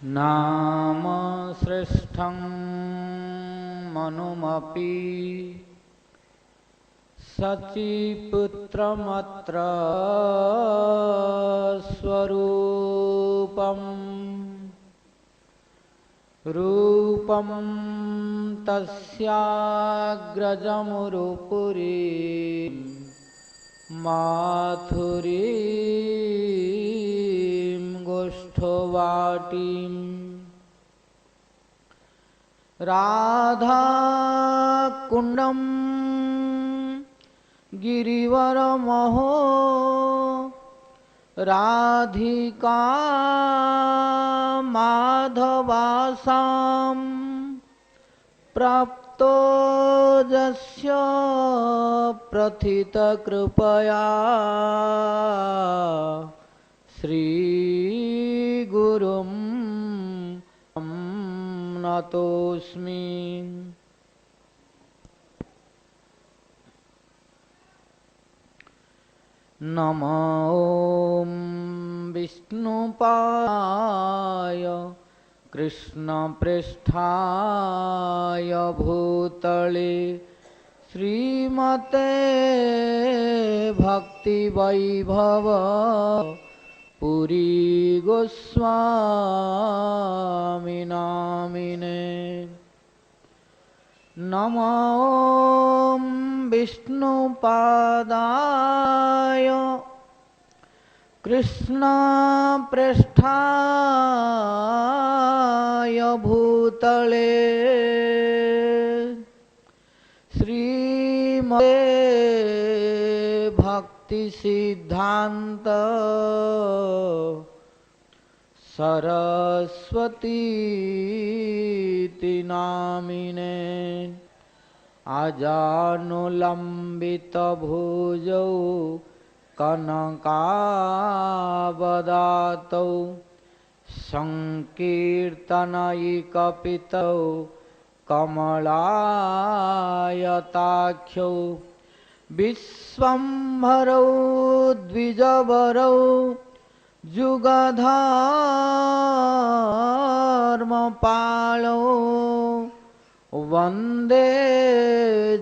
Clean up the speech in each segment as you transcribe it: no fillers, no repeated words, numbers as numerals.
नाम श्रेष्ठं मनुमपि सचिपुत्रमत्र स्वरूपं रूपं तस्याग्रजमुरुपुरी माथुरीं गोष्ठवाटीं राधाकुण्डं गिरिवरमहो राधिका माधवासां प्राप्तो यस्य प्रथितकृपया श्रीगुरुं नतोऽस्मि। नमो ॐ विष्णुपाय कृष्णपृष्ठाय भूतले श्रीमते भक्तिवैभव पुरी गोस्वामी नामिने। नमो ॐ विष्णुपादाय कृष्णपृष्ठाय भूतले श्रीमते भक्तिसिद्धान्त सरस्वती नामिने। आजानुलम्बितभुजौ कनकावदातौ संकीर्तनैकपितौ कमलायताख्यौ विश्वम्भरौ द्विजवरौ जुगधर्मपालौ वन्दे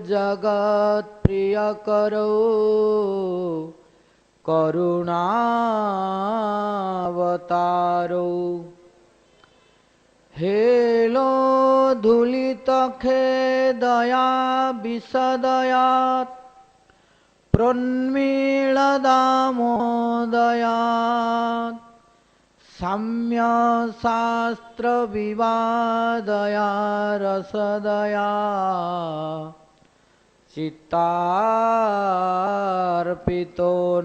जगत्प्रियकरौ करुणावतारौ। हेलो धूलितखेदया विशदयात् प्रोन्मीलदामोदयात् साम्यशास्त्रविवादया रसदया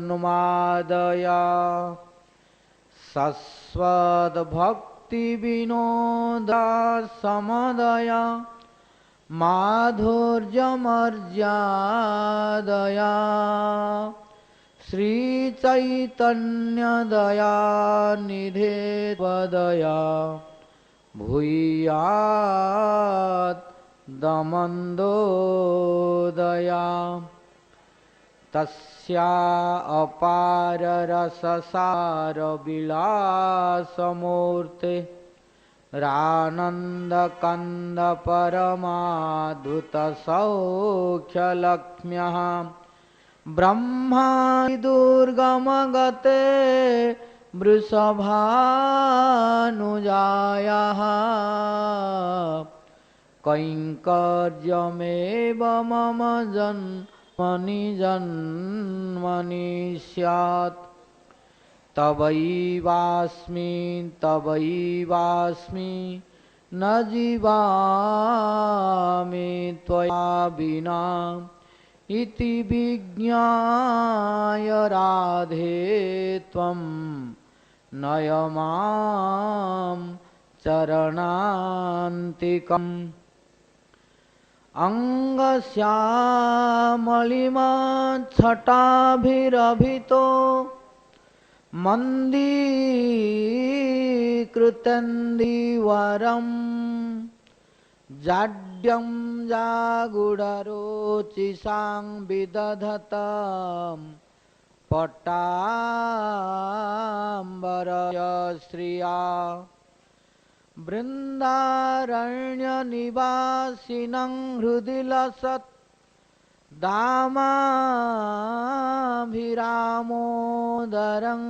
चित्तार्पितोन्मादया सस्वद्भक्तिविनोदा समदया माधुर्यमर्यादया श्रीचैतन्यदयानिधे त्वदया भूयात् दमन्दोदया। तस्या अपार रससार विलासमूर्ते रानन्दकन्द परमाद्भुत सौख्यलक्ष्म्यः ब्रह्मादि दुर्गमगते वृषभानुजायाः कैङ्कर्यमेव मम जन्मनि जन्मनि स्यात्। तवैवास्मि तवैवास्मि न जीवामि त्वया विना इति विज्ञाय राधे त्वं नय मां चरणान्तिकम्। अंगश्यामलिमच्छटाभिरभितो मन्दीकृतन्दिवरं जाड्यं जागुडरोचिषां विदधतं पट्टाम्बरश्रिया वृन्दारण्यनिवासिनं हृदि लसत् दामाभिरामोदरं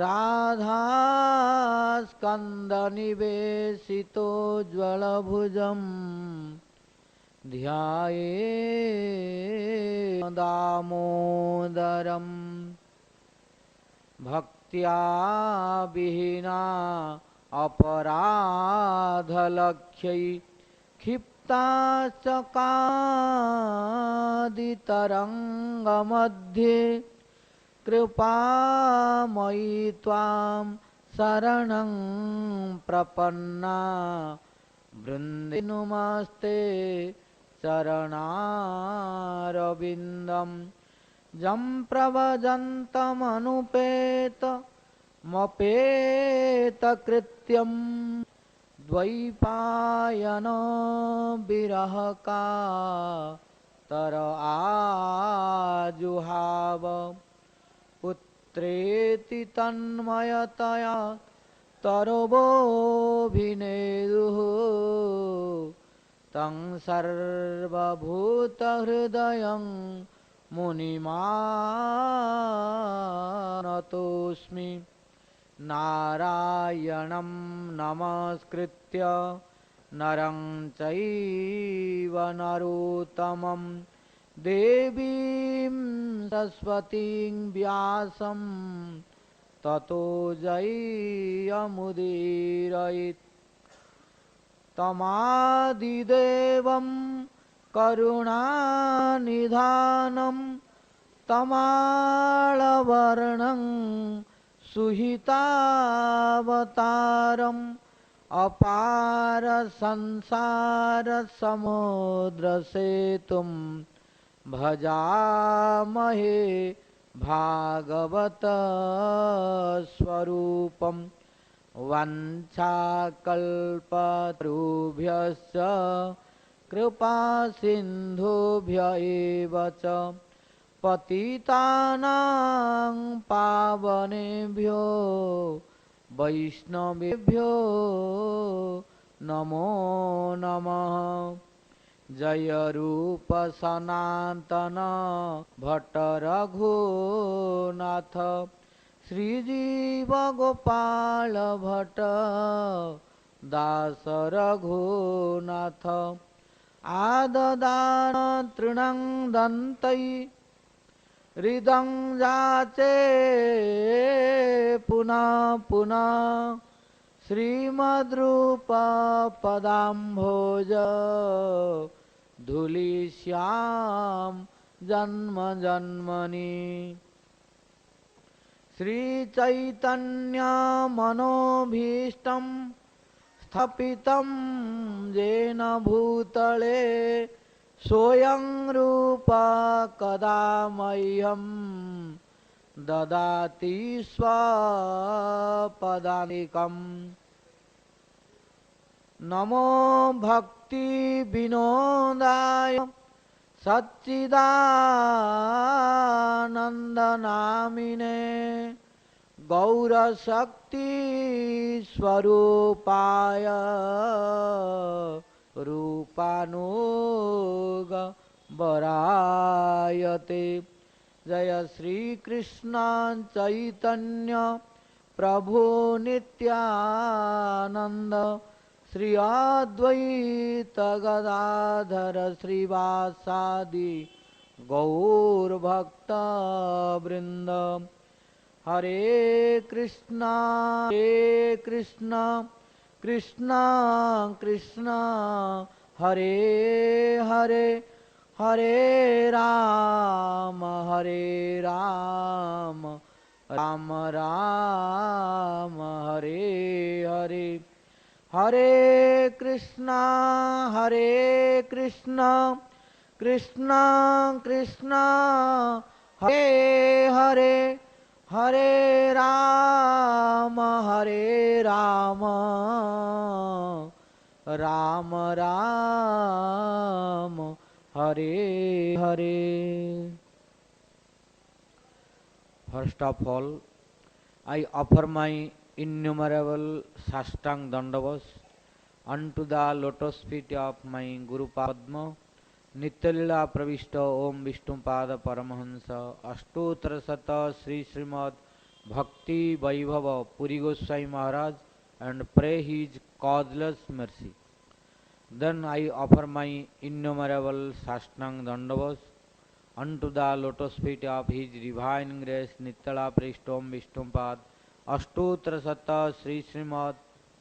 राधास्कन्दनिवेशितोज्ज्वलभुजं ध्याये दामोदरम् भक्त्या विहीना अपराधलक्ष्यै क्षिप्ताश्च कादितरङ्गमध्ये कृपामयि त्वां शरणं प्रपन्ना वृन्दे नुमस्ते चरणारविन्दं जं प्रव्रजन्तमनुपेतमपेतकृत्यं द्वैपायनो विरहकातर आजुहाव पुत्रेति तन्मयतया तरोभिनेदुः तं सर्वभूतहृदयं मुनिमानतोऽस्मि नारायणं नमस्कृत्य नरं चैव नरोत्तमं देवीं सरस्वतीं व्यासं ततो जयमुदीरयेत् तमादिदेवं करुणानिधानं तमालवर्णं सुहितावतारम् अपार संसार समुद्रसेतुं भजामहे भागवत स्वरूपम् वंशाकल्पतरुभ्यश्च कृपा सिन्धुभ्य एव च पतितानां पावनेभ्यो वैष्णवेभ्यो नमो नमः। जय रूप सनातन भट्ट रघुनाथ श्रीजीव गोपाल भट्ट दास रघुनाथ आददान तृणं दन्तै हृदं जाचे पुनः पुनः श्रीमद्रूप पदाम्भोज धूलिश्याम जन्म जन्मनि श्रीचैतन्य मनोभीष्टं स्थापितं येन भूतले स्वयं रूप कदा मह्यं ददाति स्वपदान्तिकम्। नमो भक्ति विनोदाय सच्चिदानन्दनामिने गौरशक्ति स्वरूपाय रूपानुग वरायते। जय श्री कृष्ण चैतन्य प्रभु नित्यानंद श्री अद्वैत गदाधर श्रीवासादि गौर भक्त वृंद। हरे कृष्णा कृष्णा कृष्णा हरे हरे हरे राम राम राम हरे हरे। हरे Krishna Krishna Krishna Hare Hare Hare Ram Ram Ram Hare Hare. First of all, I offer my innumerable Sashtang Dandavas unto the lotus feet of my Guru Padma, Nityalila Pravishta Om Vishnupada Paramahansa, Ashtotra Sata Sri Śrīmād Bhakti Vaibhava Puri Goswami Mahārāj, and pray his causeless mercy. Then I offer my innumerable Sashtang Dandavas unto the lotus feet of his divine grace, Nityala Pravishta Om Vishnupada, Ashtotra Sata Sri Śrīmād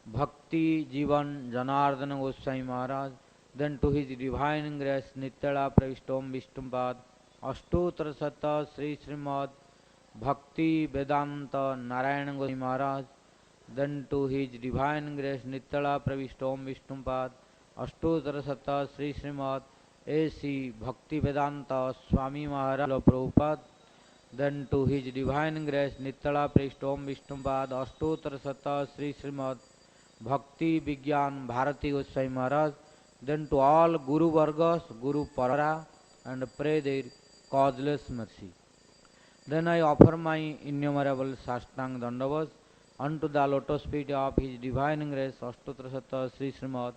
Bhakti Janardana Goswami Mahārāj. Then to his divine grace, Nityala Pravishta Om Vishnupada, Ashtotra Sata Sri Śrīmād Bhakti Vedanta Narayana Goswami Mahārāj. Then to his divine grace, Nityala Pravishta Om Vishnupada, Ashtotra Sata Sri Śrīmād A.C. Bhakti Vedanta Swami Mahārāj Prabhupada. Then to his divine grace, Nityala Pravishta Om Vishnupada, Ashtotra Sata Sri Śrīmād Bhakti Vigyan Bharati Goswami Mahārāj. Then to all Guru Vargas, Guru Parara, and pray their causeless mercy. Then I offer my innumerable Sashtang Dandavas unto the lotus feet of his divine grace, Ashtotra Sata Sri Śrīmād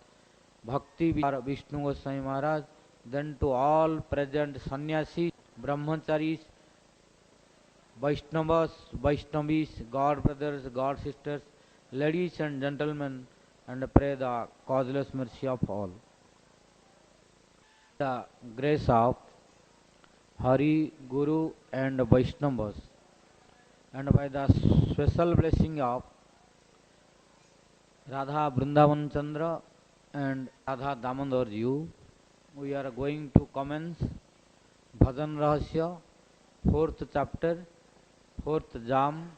Bhakti Vishnu Goswami Mahārāj. Then to all present sannyasis, brahmacharis, Vaishnavas, Vaishnavis, God brothers, God sisters, ladies and gentlemen, and pray the causeless mercy of all. The grace of Hari, Guru and Vaishnavas, and by the special blessing of Radha Vrindavan Chandra and Radha Damodar Ji, we are going to commence Bhajan-rahasya, 4th chapter, 4th jam,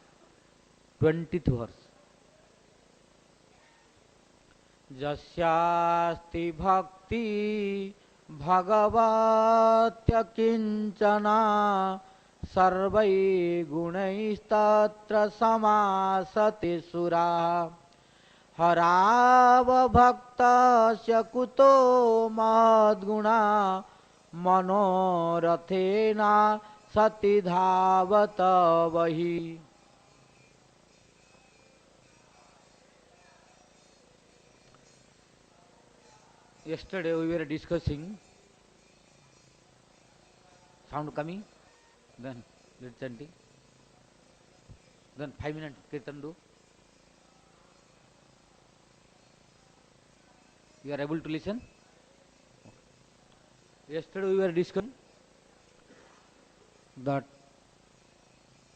20th verse. Jasyasti bhakti bhagavatya kinchana sarvai gunaistatra samasati sura harava bhaktasya kuto madguna manorathena sati dhavata vahi. Yesterday we were discussing, sound coming, then let's chanting, then 5 minutes kirtan do. You are able to listen? Okay. Yesterday we were discussing that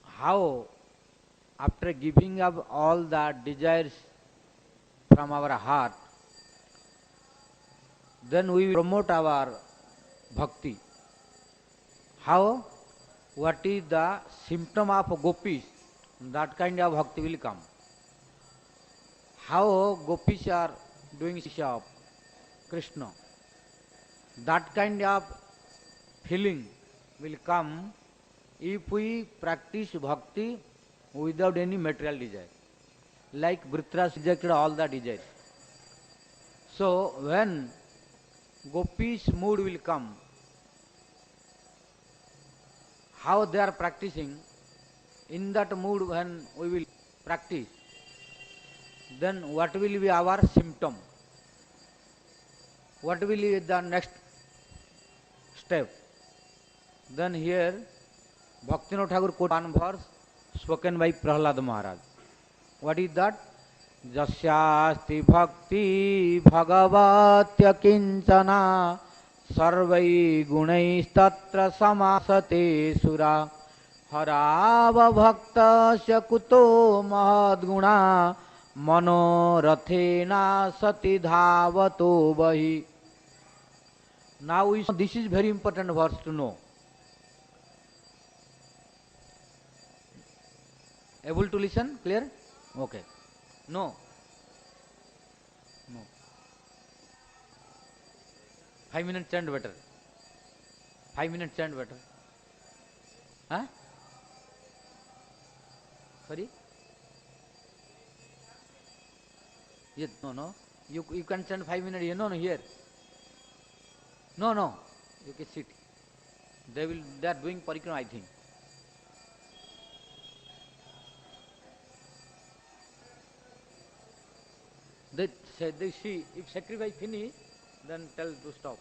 how after giving up all the desires from our heart, then we will promote our bhakti. How? What is the symptom of gopis? That kind of bhakti will come. How gopis are doing Sisha of Krishna? That kind of feeling will come if we practice bhakti without any material desire. Like Vritraj rejected all the desires. So when gopis mood will come, how they are practicing, in that mood when we will practice, then what will be our symptom? What will be the next step? Then here Bhaktivinoda Thakur quote one verse spoken by Prahlad Maharaj. What is that? Jasyasti bhakti bhagavatya kinchana sarvai gunaistatra samasate sura harava bhaktasya kuto mahadguna manorathena sati dhavato vahi. Now this is very important verse to know. Able to listen? Clear? Okay. No. No. 5 minutes chant better. 5 minutes chant better. Huh? Sorry? Yes, no. You can chant 5 minutes here. No, here. No. You can sit. They are doing parikrama, I think. They say, they see, if sacrifice finish, then tell to stop.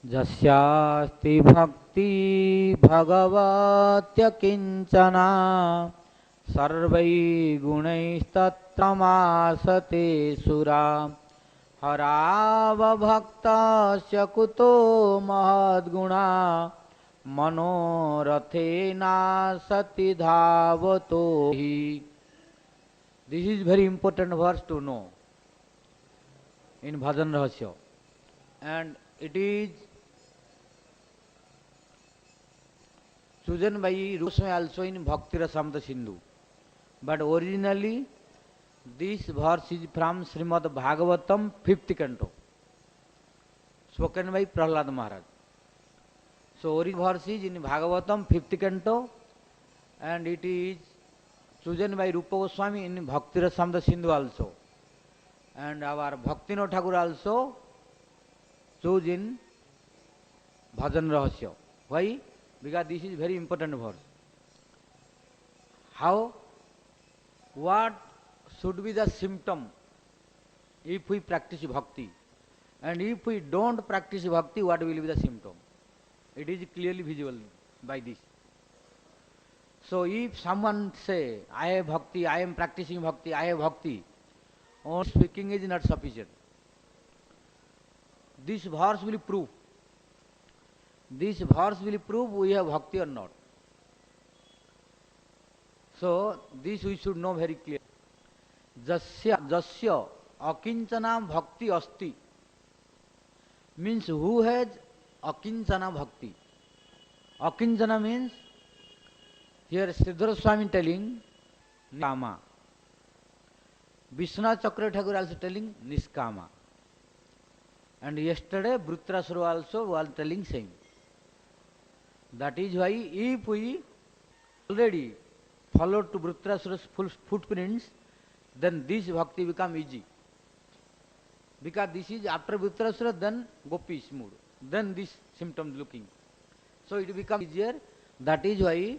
Jasyaasti bhakti bhagavatya kinchana sarvai gunaistattramasate sura harava bhaktasya kuto mahadguna manorathena sati dhavato hi. This is very important verse to know in Bhajana-rahasya, and it is chosen by Goswami also in Bhakti Rasamrita Sindhu. But originally this verse is from Śrīmād Bhagavatam 5th canto, spoken by Prahlāda Mahārāj. So original verse is in Bhagavatam 5th canto, and it is chosen by Rupa Goswami in Bhakti Rasamrita Sindhu also. And our Bhaktivinoda Thakur also chose in Bhajana-rahasya. Why? Because this is very important verse. How? What should be the symptom if we practice bhakti? And if we don't practice bhakti, what will be the symptom? It is clearly visible by this. So if someone say, I have bhakti, I am practicing bhakti, I have bhakti, only speaking is not sufficient. This verse will prove. This verse will prove we have bhakti or not. So this we should know very clearly. Jasya akinchana bhakti asti means who has akinchana bhakti. Akinchana means here Śrīdhara Swami telling Niskama. Vishwanath Chakravarti Thakur also telling Niskama. And yesterday Vritrasura also was telling same. That is why if we already follow to Vritrasura's footprints, then this bhakti become easy. Because this is after Vritrasura, then Gopi's mood, then this symptom looking. So it becomes easier. That is why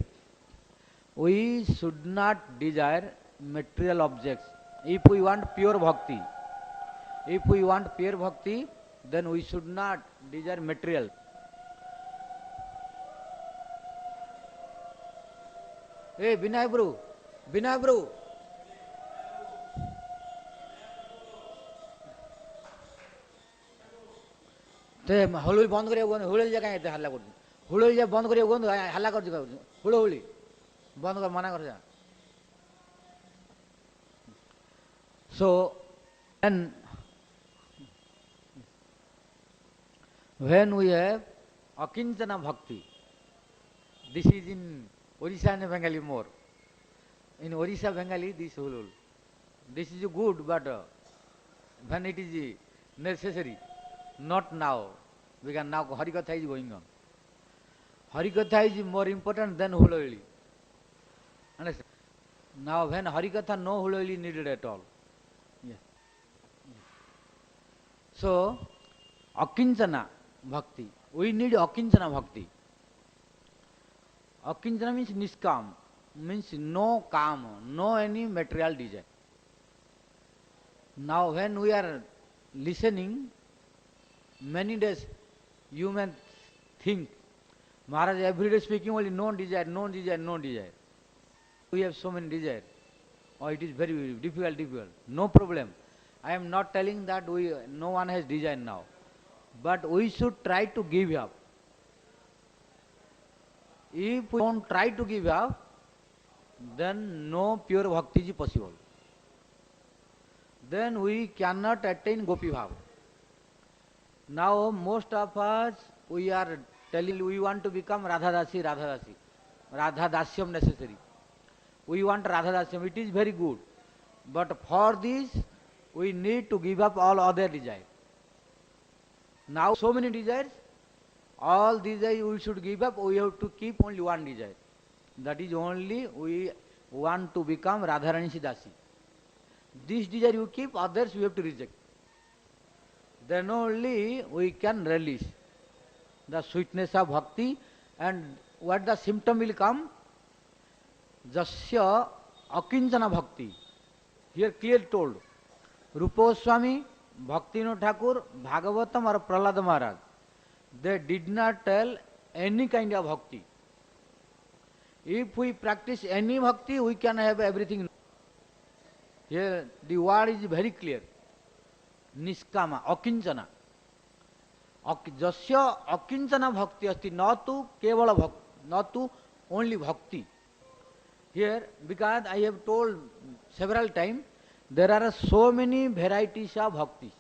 we should not desire material objects. If we want pure bhakti, then we should not desire material. Hey, Vinay bro. ते हुलुली बंद करियो हुलुली जगह एते हल्ला कर हुलुली जे बंद करियो गंद हल्ला कर जगह हुलुली बंद कर मना कर जा. So when we have akinchana bhakti, this is in Orissa and Bengali more. In Orissa, Bengali, this hulul. This is good, but when it is necessary, not now, because now Harikatha is going on. Harikatha is more important than hululi. Understand? Now when Harikatha, no hululi needed at all. Yes. So, akinchana bhakti. We need akinchana bhakti. Akinchana means niskam, means no kam, no any material desire. Now when we are listening, many days you may think, Maharaj every day speaking only no desire. We have so many desire. Oh, it is very difficult. No problem. I am not telling that no one has desire now. but we should try to give up. If we don't try to give up, then no pure bhakti is possible. Then we cannot attain Gopi Bhav. Now most of us, we are telling we want to become Radhadasi, Radhadasi. Radhadasyam necessary. We want Radhadasyam, it is very good. But for this, we need to give up all other desires. Now so many desires, all desires we should give up, we have to keep only one desire. That is only we want to become Radharani Dasi. This desire you keep, others we have to reject. Then only we can release the sweetness of bhakti, and what the symptom will come? Jasya akinchana bhakti. Here clearly told. Rupa Goswami, Bhaktivinoda Thakur, Bhagavatam or Prahlad Maharaj, they did not tell any kind of bhakti. If we practice any bhakti, we can have everything. Here the word is very clear. Niskama, akinchana. Jasya akinchana bhakti asti, not to kevala bhakti, not to only bhakti. Here, because I have told several times, there are so many varieties of bhakti.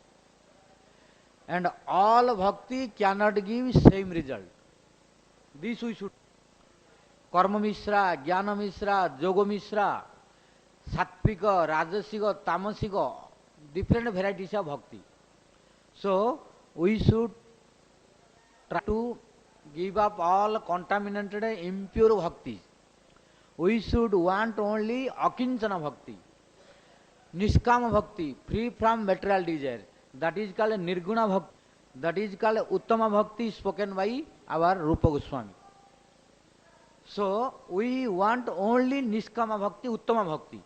And all bhakti cannot give same result. This we should. Karma Mishra, Jnana Mishra, Yoga Mishra, Sattvika, Rajasika, Tamasika, different varieties of bhakti. So, we should try to give up all contaminated and impure bhaktis. We should want only akinchana bhakti, niskama bhakti, free from material desire. That is called nirguna bhakti. That is called uttama bhakti, spoken by our Rupa Goswami. So we want only niskama bhakti, uttama bhakti.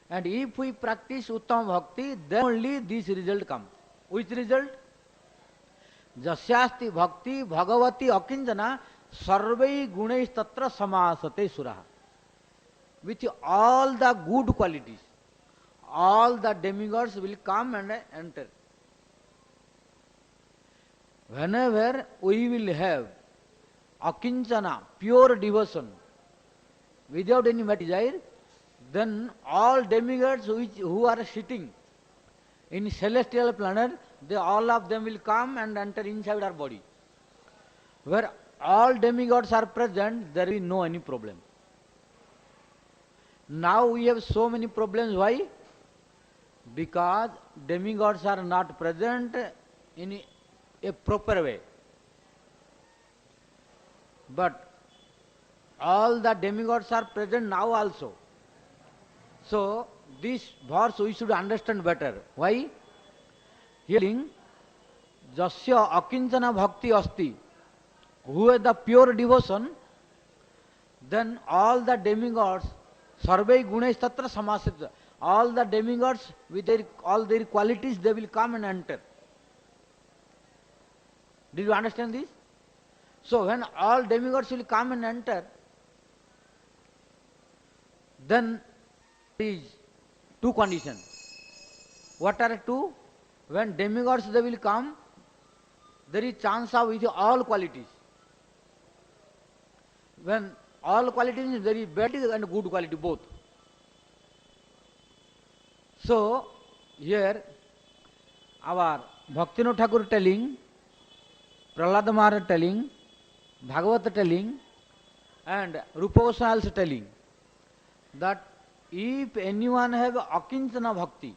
And if we practice uttama bhakti, then only this result comes. Which result? Jasyasti bhakti bhagavati akinchana sarvai gunais tatra samasate suraha. With all the good qualities, all the demigods will come and enter. Whenever we will have akinchana, pure devotion, without any desire, then all demigods who are sitting in celestial planet, they all of them will come and enter inside our body. Where all demigods are present, there will be no any problem. Now we have so many problems. Why? Because demigods are not present in a proper way. But all the demigods are present now also. So this verse we should understand better. Why? Hearing Jasya akinchana bhakti asti. Who has the pure devotion, then all the demigods, sarvai gunesh tatra samasita, all the demigods with all their qualities, they will come and enter. Did you understand this? So when all demigods will come and enter, then there is two conditions. What are two? When demigods they will come, there is chance of with all qualities. When all qualities, there is bad and good quality both. So here our Bhaktivinoda Thakur telling, Prahlad Maharaj telling, Bhagavata telling, and Rupa Goswami also telling that if anyone have akinchana bhakti,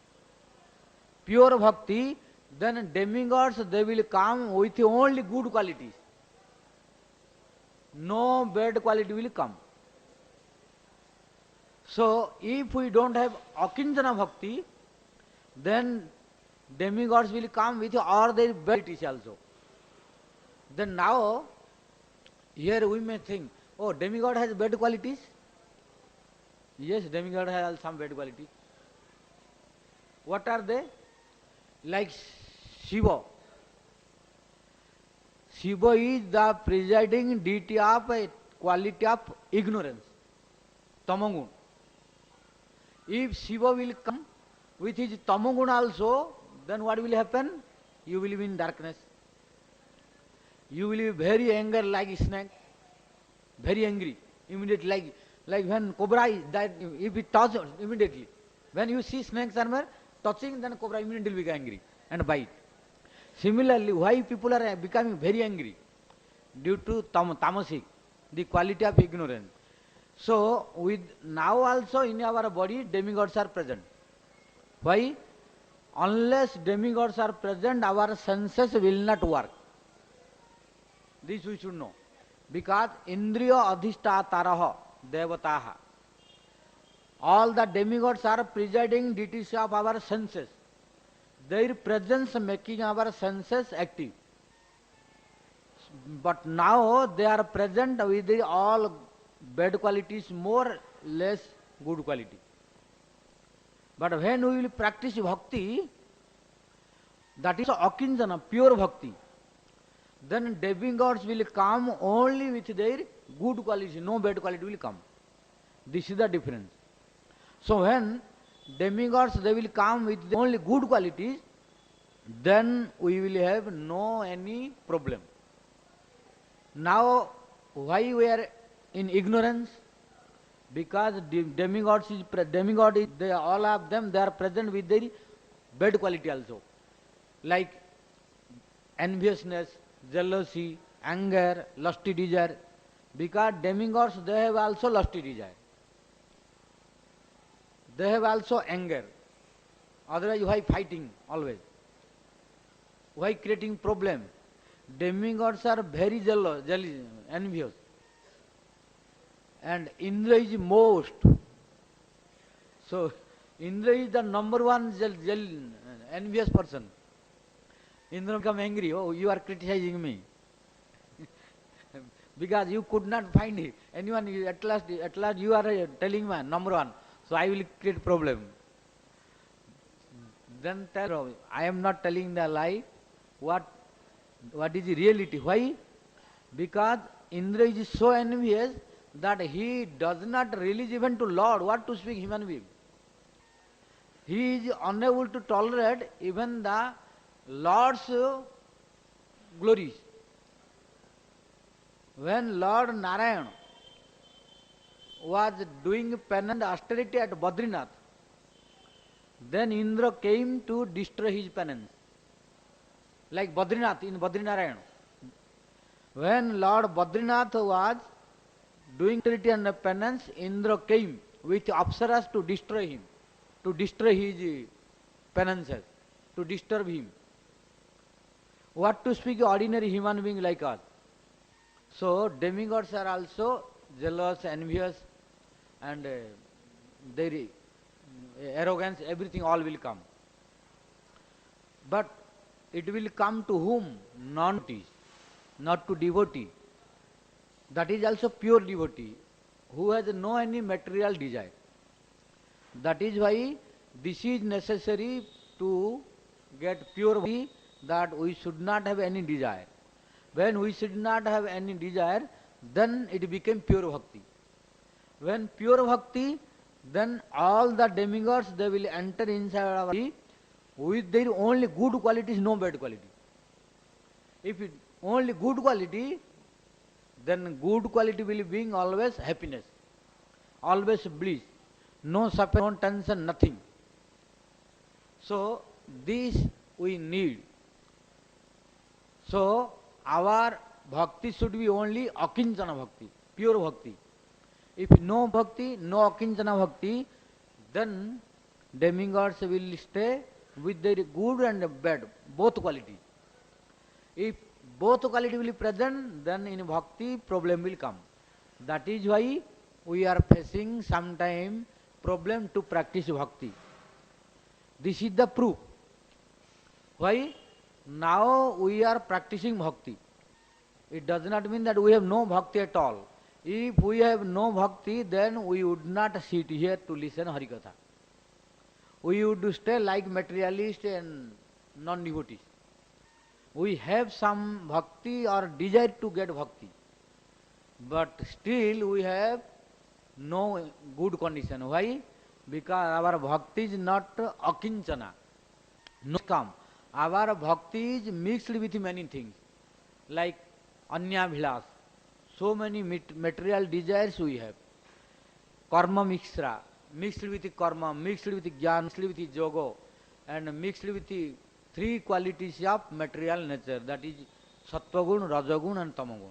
pure bhakti, then demigods they will come with only good qualities. No bad quality will come. So if we don't have akinchana bhakti, then demigods will come with all their bad qualities also. Then now, here we may think, oh, demigod has bad qualities? Yes, demigod has some bad qualities. What are they? Like Shiva. Shiva is the presiding deity of a quality of ignorance, tamagun. If Shiva will come with his tamagun also, then what will happen? You will be in darkness. You will be very angry like a snake, very angry, immediately, like when cobra is that, if it touches immediately. When you see snakes are touching, then cobra immediately become angry and bite. Similarly, why people are becoming very angry? Due to tamasic, the quality of ignorance. So, with now also in our body, demigods are present. Why? Unless demigods are present, our senses will not work. This we should know. Because indriya adhishtataraha devataha. All the demigods are presiding deities of our senses. Their presence making our senses active. But now they are present with all bad qualities, more less good quality. But when we will practice bhakti, that is akinchana, pure bhakti, then demigods will come only with their good quality, no bad quality will come. This is the difference. So when demigods, they will come with only good qualities, then we will have no any problem. Now, why we are in ignorance? Because demigod is, they, all of them, they are present with their bad quality also. Like enviousness, jealousy, anger, lusty desire. Because demigods, they have also lusty desire. They have also anger. Otherwise, why fighting always? Why creating problem? Demigods are very jealous, envious. And Indra is most. So, Indra is the number one envious person. Indra become angry, oh, you are criticizing me. Because you could not find it. Anyone, at last you are telling me, number one. So I will create problem. Then tell, I am not telling the lie. What is the reality? Why? Because Indra is so envious that he does not release even to Lord. What to speak human being? He is unable to tolerate even the Lord's glories. When Lord Narayan was doing penance austerity at Badrinath, then Indra came to destroy his penance. Like Badrinath, in Badrinarayan. When Lord Badrinath was doing austerity and penance, Indra came with apsaras to destroy him, to destroy his penances, to disturb him. What to speak ordinary human being like us? So demigods are also jealous, envious, and their arrogance, everything all will come. But it will come to whom? Non-devotees, not to devotee. That is also pure devotee, who has no any material desire. That is why this is necessary to get pure bhakti, that we should not have any desire. When we should not have any desire, then it became pure bhakti. When pure bhakti, then all the demigods, they will enter inside our body with their only good qualities, no bad quality. If it only good quality, then good quality will bring always happiness, always bliss, no suffering, no tension, nothing. So this we need. So our bhakti should be only akinchana bhakti, pure bhakti. If no bhakti, no akinchana bhakti, then demigods will stay with their good and bad, both qualities. If both quality will be present, then in bhakti problem will come. That is why we are facing sometime problem to practice bhakti. This is the proof. Why? Now we are practicing bhakti. It does not mean that we have no bhakti at all. If we have no bhakti, then we would not sit here to listen Harikatha. We would stay like materialists and non-devotees. We have some bhakti or desire to get bhakti, but still we have no good condition. Why? Because our bhakti is not akinchana, no kam. Our bhakti is mixed with many things, like anyabhilas. So many material desires we have. Karma mixra, mixed with karma, mixed with jnana, mixed with yoga, and mixed with the three qualities of material nature, that is sattvagun, rajagun and tamagun.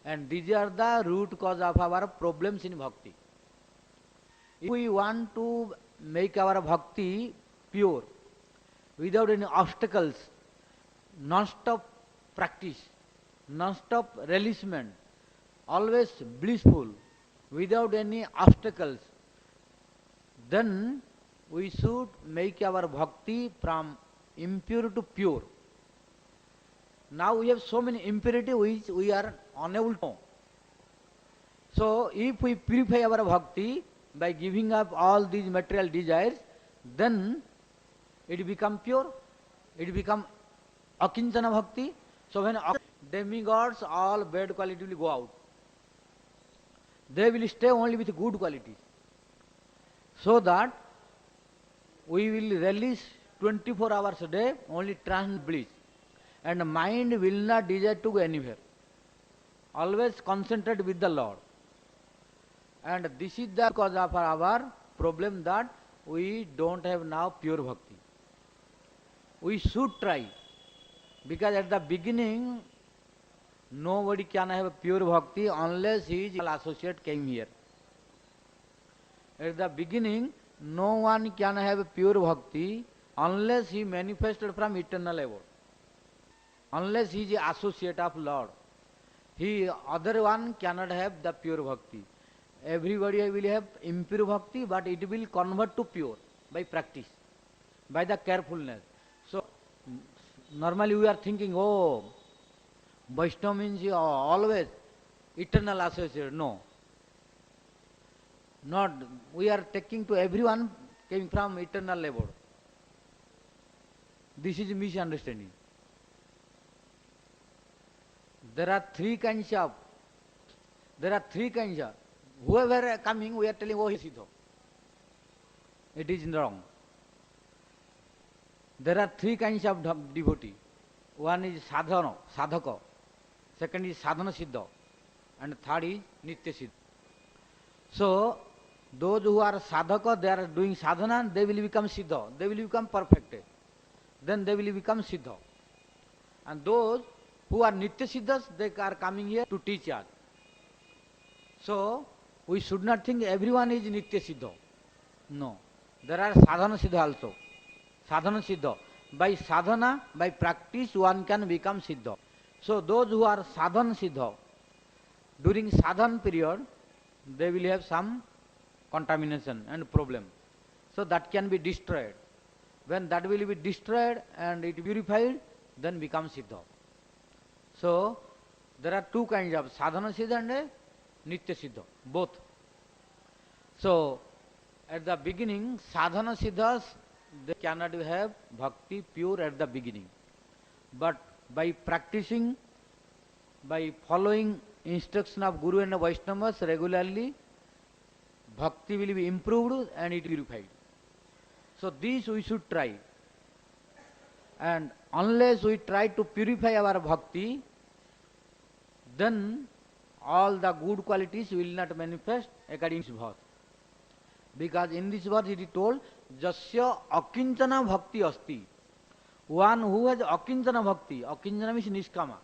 And these are the root cause of our problems in bhakti. If we want to make our bhakti pure, without any obstacles, non-stop practice, non-stop relishment, always blissful, without any obstacles, then we should make our bhakti from impure to pure. Now we have so many impurity which we are unable to know. So if we purify our bhakti by giving up all these material desires, then it become pure, it become akinchana bhakti. So when demigods, all bad quality will go out. They will stay only with good qualities. So that we will relish 24 hours a day only transcendental bliss. And mind will not desire to go anywhere. Always concentrate with the Lord. And this is the cause of our problem, that we don't have now pure bhakti. We should try, because at the beginning nobody can have pure bhakti unless his associate came here. At the beginning no one can have pure bhakti unless he manifested from eternal abode, unless he is associate of Lord. He other one cannot have the pure bhakti. Everybody will have impure bhakti, but it will convert to pure by practice, by the carefulness. So normally we are thinking, oh, Vaishnava means always eternal associate. No. Not, we are taking to everyone came from eternal abode. This is misunderstanding. There are three kinds of, whoever coming, we are telling, oh, he is Siddha. It is wrong. There are three kinds of devotee. One is sadhana, sadhaka. Second is sadhana siddha. And third is nitya siddha. So, those who are sadhaka, they are doing sadhana, they will become siddha. They will become perfected. Then they will become siddha. And those who are nitya siddhas, they are coming here to teach us. So, we should not think everyone is nitya siddha. No. There are sadhana siddha also. Sadhana siddha. By sadhana, by practice, one can become siddha. So those who are sadhana siddha, during sadhana period, they will have some contamination and problem. So that can be destroyed. When that will be destroyed and it purified, then become siddha. So there are two kinds of sadhana siddha and nitya siddha, both. So at the beginning, sadhana siddhas, they cannot have bhakti pure at the beginning. But by practicing, by following instruction of Guru and Vaishnavas regularly, bhakti will be improved and it purified. So this we should try. And unless we try to purify our bhakti, then all the good qualities will not manifest according to verse. Because in this verse it is told, Jasya akinchana bhakti asti. One who has akinchana bhakti, akinchana means niskama.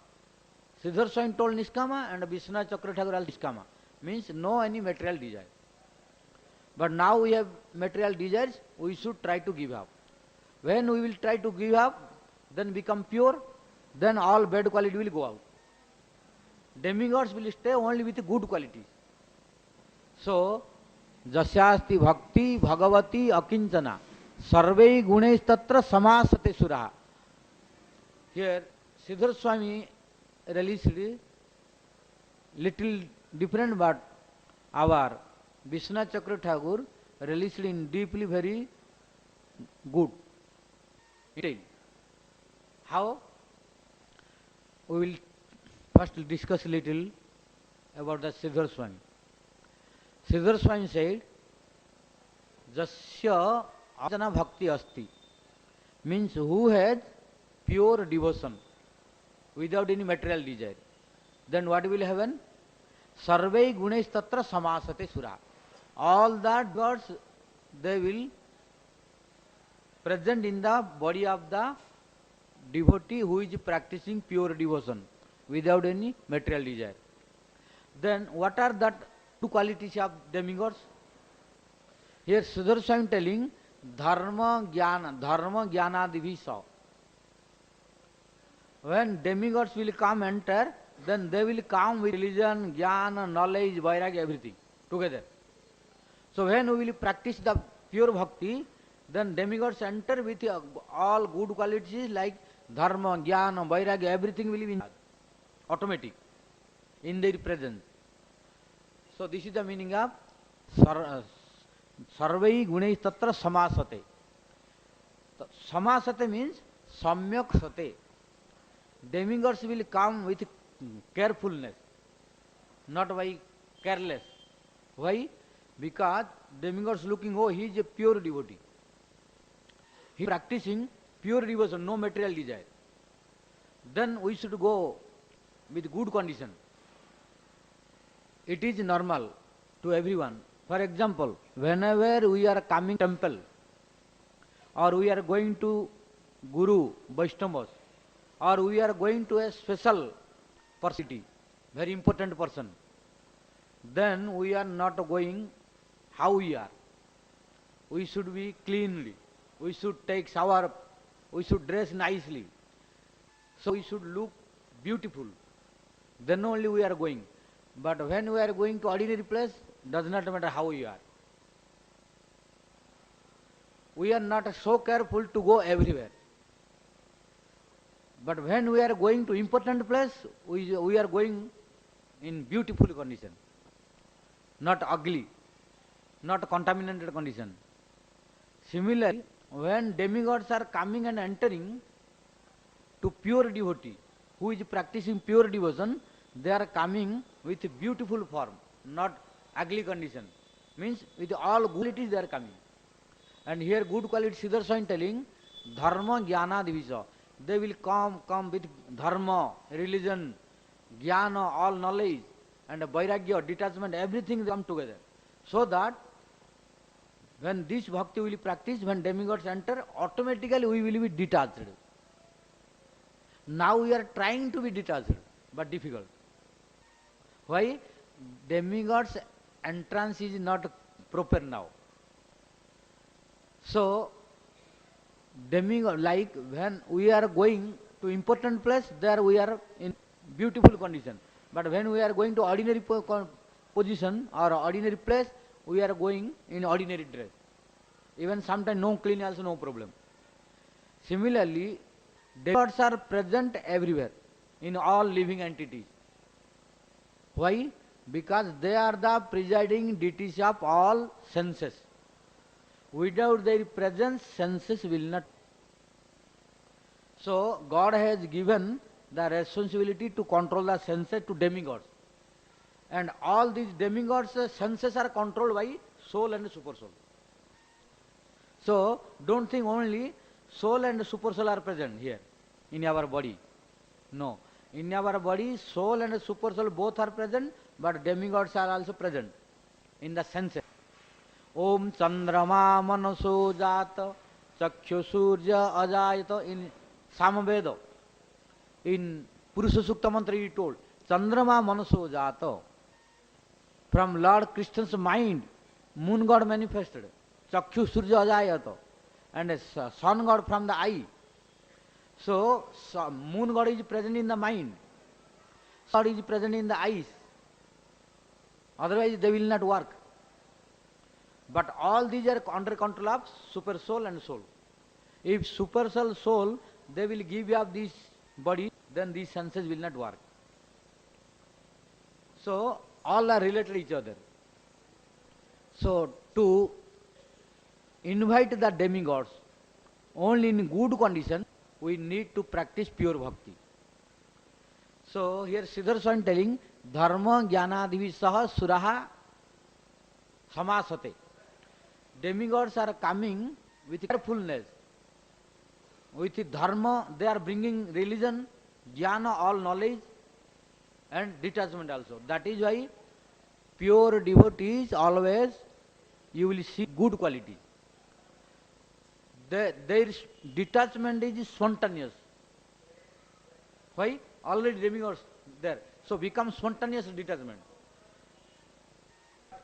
Śrīdhara Swami told niskama and Vishnu Chakra Thakur also niskama. Means no any material desire. But now we have material desires, we should try to give up. When we will try to give up, then become pure, then all bad quality will go out. Demigods will stay only with good qualities. So, Jasyasti bhakti bhagavati akinchana sarvei gunesh tatra samasate suraha. Here, Śrīdhara Swami released little different, but our Vishnu Chakra Thakur released in deeply very good detail. How? We will first discuss a little about the Śrīdhara Swami. Śrīdhara Swami said, Jasya ajana bhakti asti, means who has pure devotion without any material desire. then what will happen? Sarvei gunesh tatra samasate sura. All the gods, they will present in the body of the devotee who is practicing pure devotion without any material desire. Then what are the two qualities of demigods? Here Śrīdhara Swami telling dharma jnana divisa. When demigods will come enter, then they will come with religion, jnana, knowledge, vairagya, everything together. So when we will practice the pure bhakti, then demigods enter with all good qualities like dharma, jnana, vairagya, everything will be automatic in their presence. So this is the meaning of sarvai gunesh tatra samasate. Samasate means samyak sate. Demigods will come with carefulness, not by careless. Why? Because demigods looking, oh, he is a pure devotee. He is practicing pure devotion, no material desire. Then we should go with good condition. It is normal to everyone. For example, whenever we are coming to temple or we are going to Guru, Vaishnavas, or we are going to a special city, very important person, then we are not going how we are. We should be cleanly, we should take shower, we should dress nicely. So we should look beautiful. Then only we are going. But when we are going to ordinary place, does not matter how we are. We are not so careful to go everywhere. But when we are going to important place, we are going in beautiful condition, not ugly, not contaminated condition. Similarly, when demigods are coming and entering to pure devotee, who is practicing pure devotion, they are coming with beautiful form, not ugly condition. Means with all good qualities they are coming. And here good quality Śrīdhara Swami telling, dharma jnana divisa. They will come with dharma, religion, jnana, all knowledge, and vairagya, detachment, everything come together. So that when this bhakti will be practiced, when demigods enter, automatically we will be detached. Now we are trying to be detached, but difficult. Why? Demigods entrance is not proper now. So demigod, like when we are going to important place, there we are in beautiful condition. But when we are going to ordinary position or ordinary place, we are going in ordinary dress. Even sometimes no clean also no problem. Similarly, demigods are present everywhere in all living entities. Why? Because they are the presiding deities of all senses. Without their presence, senses will not. So God has given the responsibility to control the senses to demigods. And all these demigods' senses are controlled by soul and super soul. So don't think only soul and super soul are present here in our body. No. In our body, soul and super soul both are present, but demigods are also present in the senses. Om Chandrama Manaso Jata Chakshu Surya Ajayata in Samaveda. In Purusha Sukta Mantra he told, Chandrama Manaso Jata. From Lord Krishna's mind, moon god manifested. Chakshu Surya Ajayata. And sun god from the eye. So, moon god is present in the mind. God is present in the eyes. Otherwise they will not work. But all these are under control of super soul and soul. If super soul, they will give up this body, then these senses will not work. So, all are related to each other. So, to invite the demigods, only in good condition, we need to practice pure bhakti. So, here Śrīdhara Swami telling, dharma jnanadivisaha suraha samasate. Demigods are coming with carefulness. With dharma, they are bringing religion, jnana, all knowledge, and detachment also. That is why pure devotees always you will see good quality. Their detachment is spontaneous. Why? Already demigods there. So become spontaneous detachment.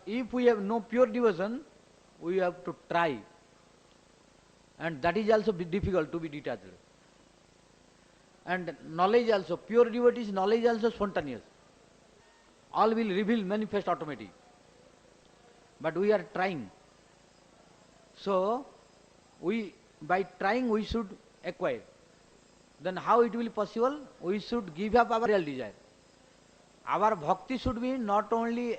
If we have no pure devotion, we have to try. And that is also difficult to be detached. And knowledge also, pure devotees knowledge also spontaneous. All will reveal, manifest automatic. But we are trying. So, by trying we should acquire. Then how it will be possible? We should give up our real desire. Our bhakti should be not only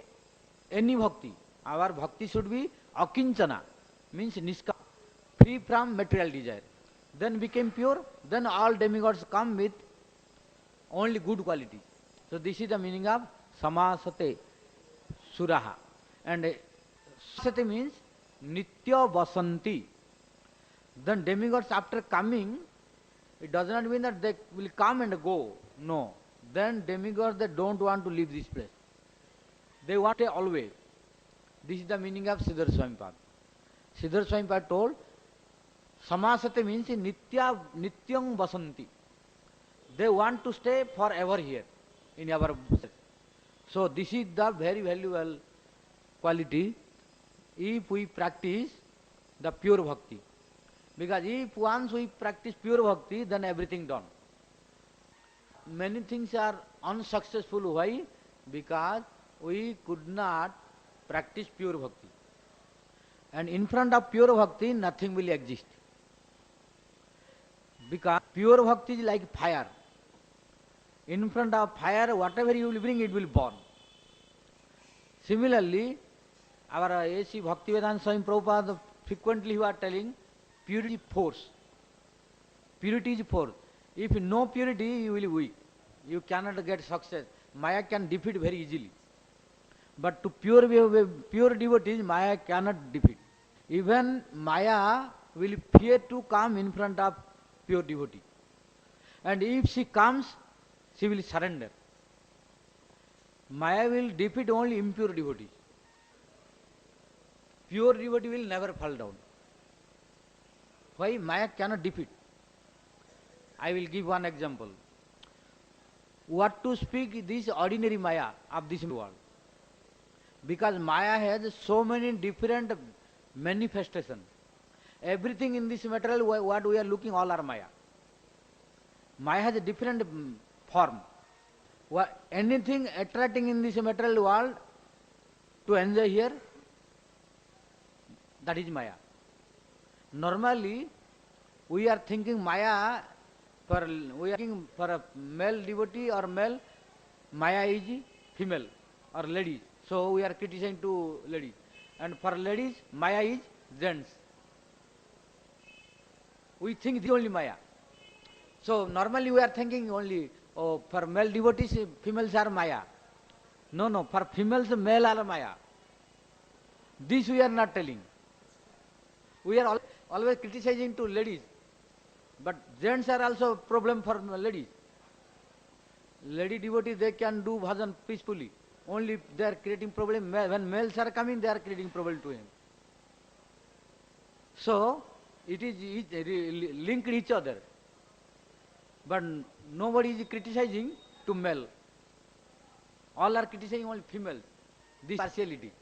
any bhakti. Our bhakti should be akinchana, means niska, free from material desire. Then became pure, then all demigods come with only good quality. So this is the meaning of samasate suraha. And samasate means nitya vasanti. Then demigods after coming, it does not mean that they will come and go. No. Then demigods, they don't want to leave this place. They want to stay always. This is the meaning of Śrīdhara Swamipāda. Śrīdhara Swamipāda told, samasate means nityam vasanti. They want to stay forever here in our place. So this is the very valuable quality if we practice the pure bhakti. Because if once we practice pure bhakti, then everything done. Many things are unsuccessful. Why? Because we could not practice pure bhakti. And in front of pure bhakti, nothing will exist. Because pure bhakti is like fire. In front of fire, whatever you will bring, it will burn. Similarly, our A.C. Bhaktivedanta Swami Prabhupada frequently he was telling, purity is force. Purity is force. If no purity, you will be weak. You cannot get success. Maya can defeat very easily. But to pure devotees, Maya cannot defeat. Even Maya will fear to come in front of pure devotee. And if she comes, she will surrender. Maya will defeat only impure devotees. Pure devotee will never fall down. Why? Maya cannot defeat. I will give one example. What to speak this ordinary Maya of this world? Because Maya has so many different manifestations. Everything in this material, what we are looking, all are Maya. Maya has a different form. Anything attracting in this material world to enjoy here, that is Maya. Normally, we are thinking Maya, we are thinking for a male devotee or male, Maya is female or ladies. So we are criticizing to ladies. And for ladies, Maya is gents. We think the only Maya. So normally we are thinking only, oh, for male devotees, females are Maya. No, for females, male are Maya. This we are not telling. We are always criticizing to ladies. But gents are also a problem for ladies. Lady devotees, they can do bhajan peacefully. Only they are creating problem. When males are coming, they are creating problem to him. So, it is linked each other. But nobody is criticizing to male. All are criticizing only females. This partiality,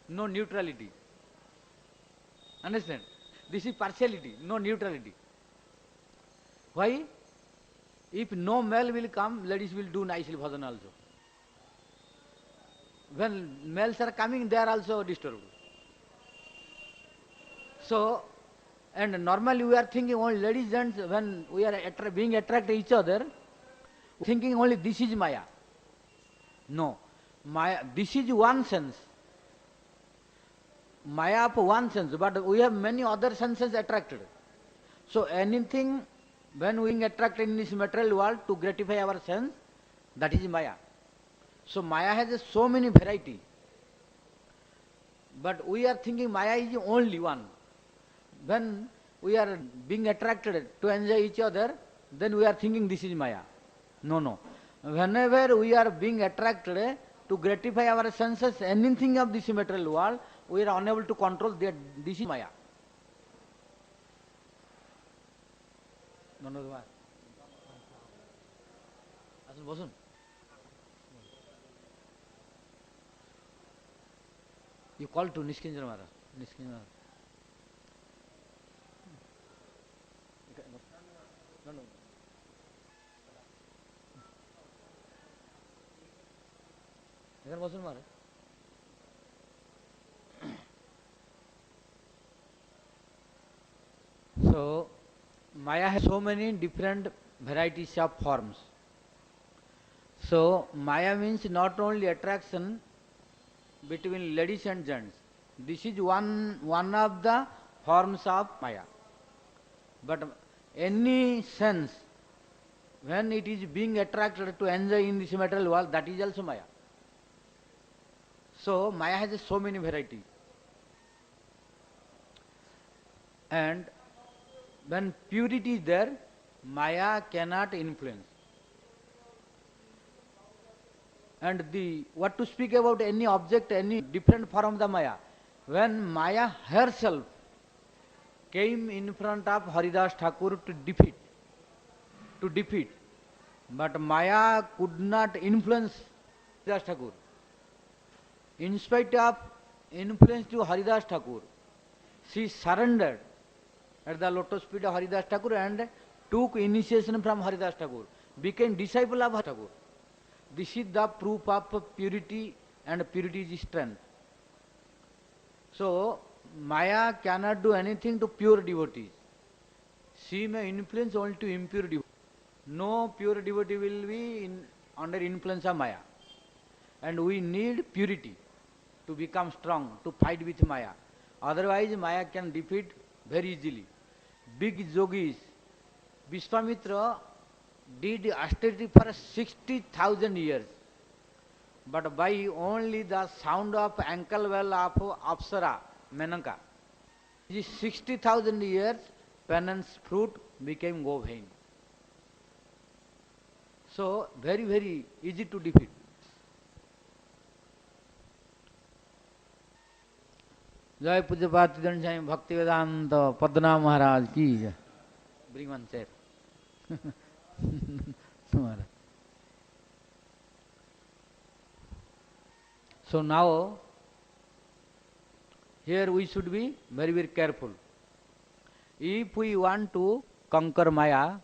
no neutrality. Understand? This is partiality, no neutrality. Why? If no male will come, ladies will do nicely bhajan also. When males are coming, they are also disturbed. So, and normally we are thinking only ladies and when we are being attracted each other, thinking only this is Maya. No, Maya, this is one sense. Maya of one sense, but we have many other senses attracted. So anything, when we attract in this material world to gratify our sense, that is Maya. So Maya has so many variety. But we are thinking Maya is only one. When we are being attracted to enjoy each other, then we are thinking this is Maya. No. Whenever we are being attracted to gratify our senses, anything of this material world, we are unable to control that. This is Maya. You call to Niskinjana Maharaj. Niskinjana Maharaj. No. এখানে বসুন Maharaj. So, Maya has so many different varieties of forms. So, Maya means not only attraction between ladies and gents. This is one of the forms of Maya. But any sense, when it is being attracted to enjoy in this material world, that is also Maya. So, Maya has so many varieties. And when purity is there, Maya cannot influence. And what to speak about any object, any different form of the Maya. When Maya herself came in front of Haridas Thakur to defeat, but Maya could not influence Haridas Thakur. In spite of influence to Haridas Thakur, she surrendered at the lotus feet of Haridas Thakur and took initiation from Haridas Thakur, became disciple of Haridas Thakur. This is the proof of purity, and purity is strength. So, Maya cannot do anything to pure devotees. She may influence only to impure devotees. No pure devotee will be under influence of Maya. And we need purity to become strong, to fight with Maya. Otherwise, Maya can defeat very easily. Big yogis, Vishwamitra did austerity for 60,000 years. But by only the sound of ankle well of Apsara, Menaka, 60,000 years, penance fruit became Govhain. So, very, very easy to defeat. Jai Pujapati Dhanjai Bhakti Vedanta Padna Maharaj ki jai. Bring one chair. So now, here we should be very, very careful. If we want to conquer Maya,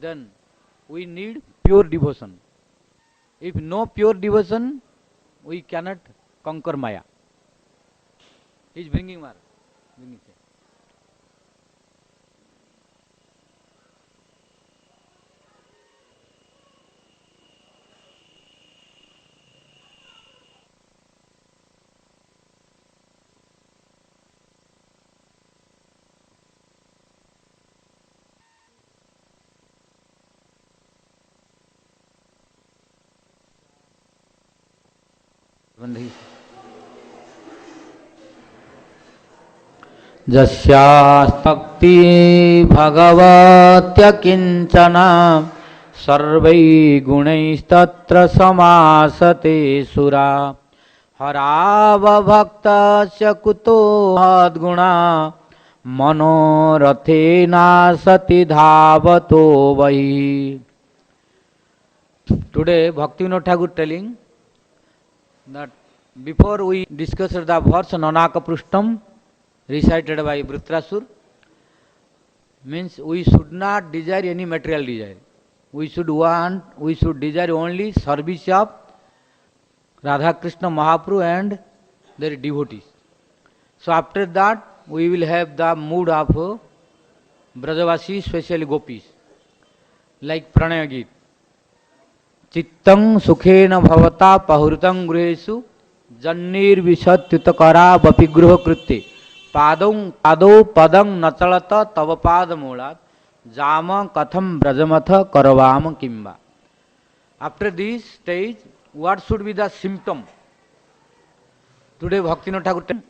then we need pure devotion. If no pure devotion, we cannot conquer Maya. He is bringing Mara. Jasyaspakti bhagavatya kinchana sarvai gunaistatra samasate sura harava bhaktasya kuto hadguna manorathena sati dhavato vai. Today Bhaktivinoda Thakur telling that before we discussed the verse Nanaka Prustam recited by Vritrasur, means we should not desire any material desire. We should desire only service of Radha Krishna Mahaprabhu and their devotees. So after that we will have the mood of Brajavasi, especially gopis, like Pranaya Geet. Chittang sukhena bhavata pahurutang gruhesu jannir vishatyutakara vapigruha kritte padau padang nachalata tava padamulat jama katham brajamatha karavam kimba. After this stage, what should be the symptom? Today Bhaktivinoda Thakur,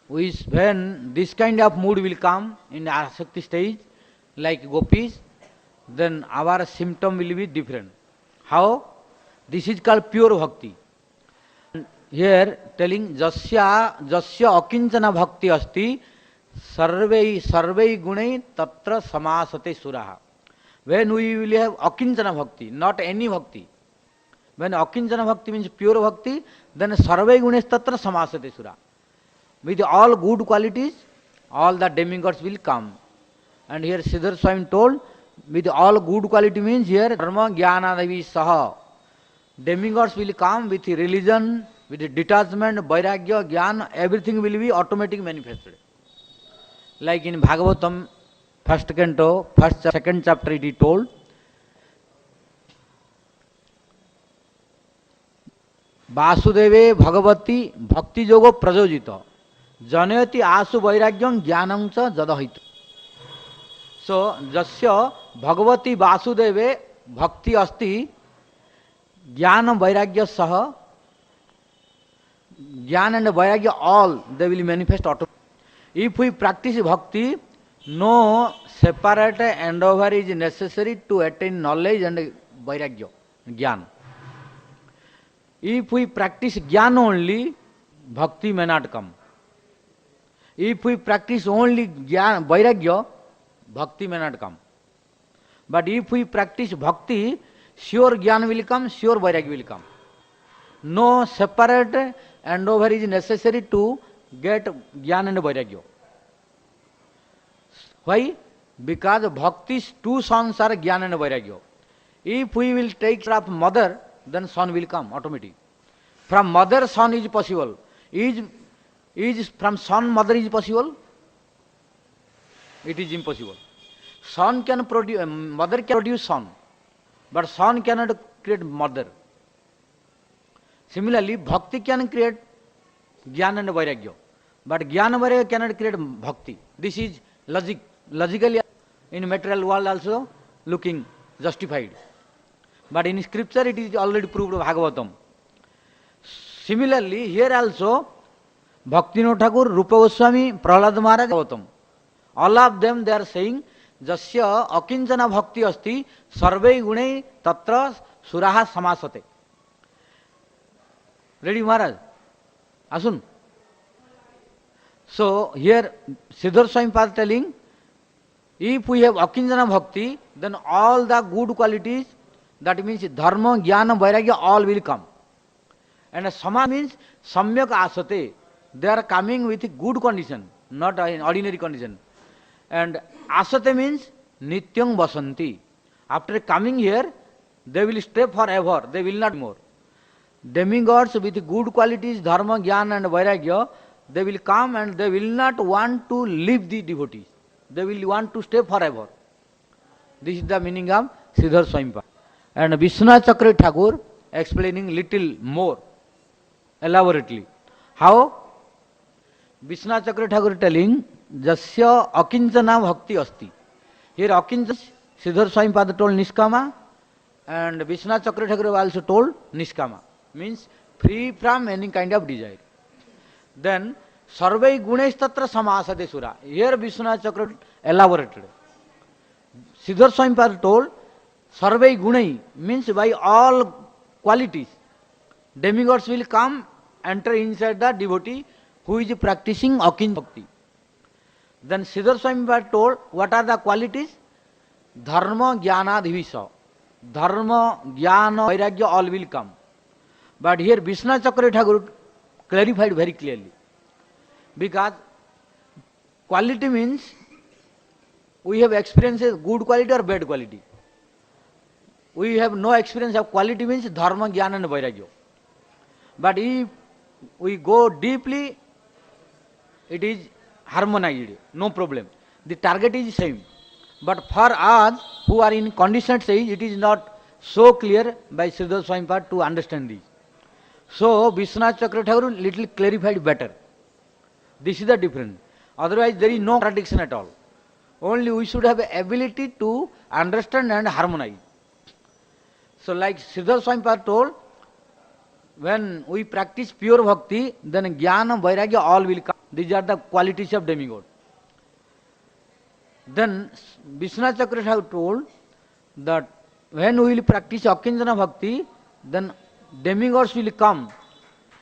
when this kind of mood will come in the Asakti stage, like gopis, then our symptom will be different. How? This is called pure bhakti. Here telling jasya akinchana bhakti asti sarvei gunai tatra samasate suraha. When we will have akinchana bhakti, not any bhakti. When akinchana bhakti means pure bhakti, then sarvei gunai tatra samasate suraha. With all good qualities, all the demigods will come. And here Śrīdhara Swami told, with all good quality means here dharma jnana devi saha. Demigods will come with religion, with detachment, vairagya, jnana, everything will be automatically manifested. Like in Bhagavatam, first canto, second chapter it is told, Vasudeve Bhagavati Bhakti Yoga Prajojita Janayati Asu Vairagyam Jnanam Cha Jadahitu. So, Jasya Bhagavati Vasudeve Bhakti Asti Jnana Vairagya Saha. Jnana and Vairagya all they will manifest automatically. If we practice bhakti, no separate endeavor is necessary to attain knowledge and vairagya, jnana. If we practice jnana only, bhakti may not come. If we practice only jnana, vairagya, bhakti may not come. But if we practice bhakti, sure jnana will come, sure vairagya will come. No separate endeavor is necessary to get jnana and vairagya. Why? Because bhakti's two sons are jnana and vairagya. If we will take care of mother, then son will come automatically. From mother, son is possible. Is from son, mother is possible? It is impossible. Son can produce, mother can produce son, but son cannot create mother. Similarly, bhakti can create jnana and vairagya, but jnana and vairagya cannot create bhakti. This is logically in material world also looking justified. But in scripture it is already proved Bhagavatam. Similarly, here also Bhaktivinoda Thakur, Rupa Goswami, Prahlad Maharaj, Bhagavatam. All of them they are saying, Jasya akinchana bhakti asti sarvei gunai tatra suraha samasate. Ready Maharaj? Asun. So here Śrīdhara Swami Pad telling, if we have akinchana bhakti, then all the good qualities, that means dharma, jnana, vairagya, all will come. And sama means samyak asate. They are coming with good condition, not in ordinary condition. And asate means nityam vasanti. After coming here, they will stay forever, they will not more. Demigods with good qualities, dharma, jnana and vairagya, they will come and they will not want to leave the devotees. They will want to stay forever. This is the meaning of Śrīdhara Swami Pad. And Vishwanath Chakravarti Thakur explaining little more elaborately. How? Vishwanath Chakravarti Thakur telling, Jasya akinchana bhakti asti. Here akinchana, Śrīdhara Swami Pad told niskama, and Vishwanath Chakravarti Thakur also told niskama. Means free from any kind of desire. Then sarvei gunesh tatra samasate sura. Here Vishwanath Chakravarti elaborated. Śrīdhara Swami Pad told sarvei gunai means by all qualities. Demigods will come, enter inside the devotee who is practicing akinchana bhakti. Then Śrīdhara Swami Pad told what are the qualities? Dharma, jnana, dhivisa. Dharma, jnana, vairagya all will come. But here Vishwanath Chakravarti Thakur clarified very clearly. Because quality means we have experiences good quality or bad quality. We have no experience of quality means dharma, jnana and vairagya. But if we go deeply, it is harmonized, no problem. The target is same. But for us who are in conditioned stage, it is not so clear by Śrīdhara Swami Pad to understand this. So Vishwanath Chakravarti Thakur little clarified better. This is the difference. Otherwise there is no contradiction at all. Only we should have ability to understand and harmonize. So like Śrīdhara Swami Pad told, when we practice pure bhakti, then jnana, vairagya all will come. These are the qualities of demigod. Then Vishwanath Chakravarti Thakur told that when we will practice Akinchana Bhakti, then demigods will come.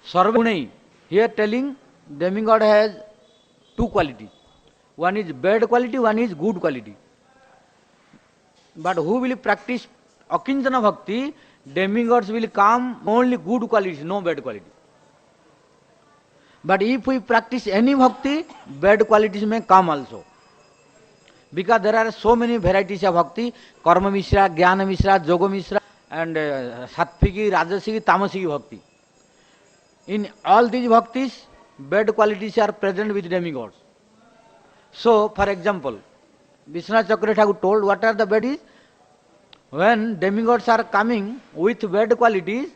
Sarvagunai. Here telling demigod has two qualities. One is bad quality, one is good quality. But who will practice Akinchana Bhakti, demigods will come only good qualities, no bad quality. But if we practice any bhakti, bad qualities may come also. Because there are so many varieties of bhakti, Karma Mishra, Jnana Mishra, Yoga Mishra, and Sattviki, Rajasiki, Tamasiki bhakti. In all these bhaktis, bad qualities are present with demigods. So, for example, Vishwanath Chakravarti Thakur told what are the baddies? When demigods are coming with bad qualities,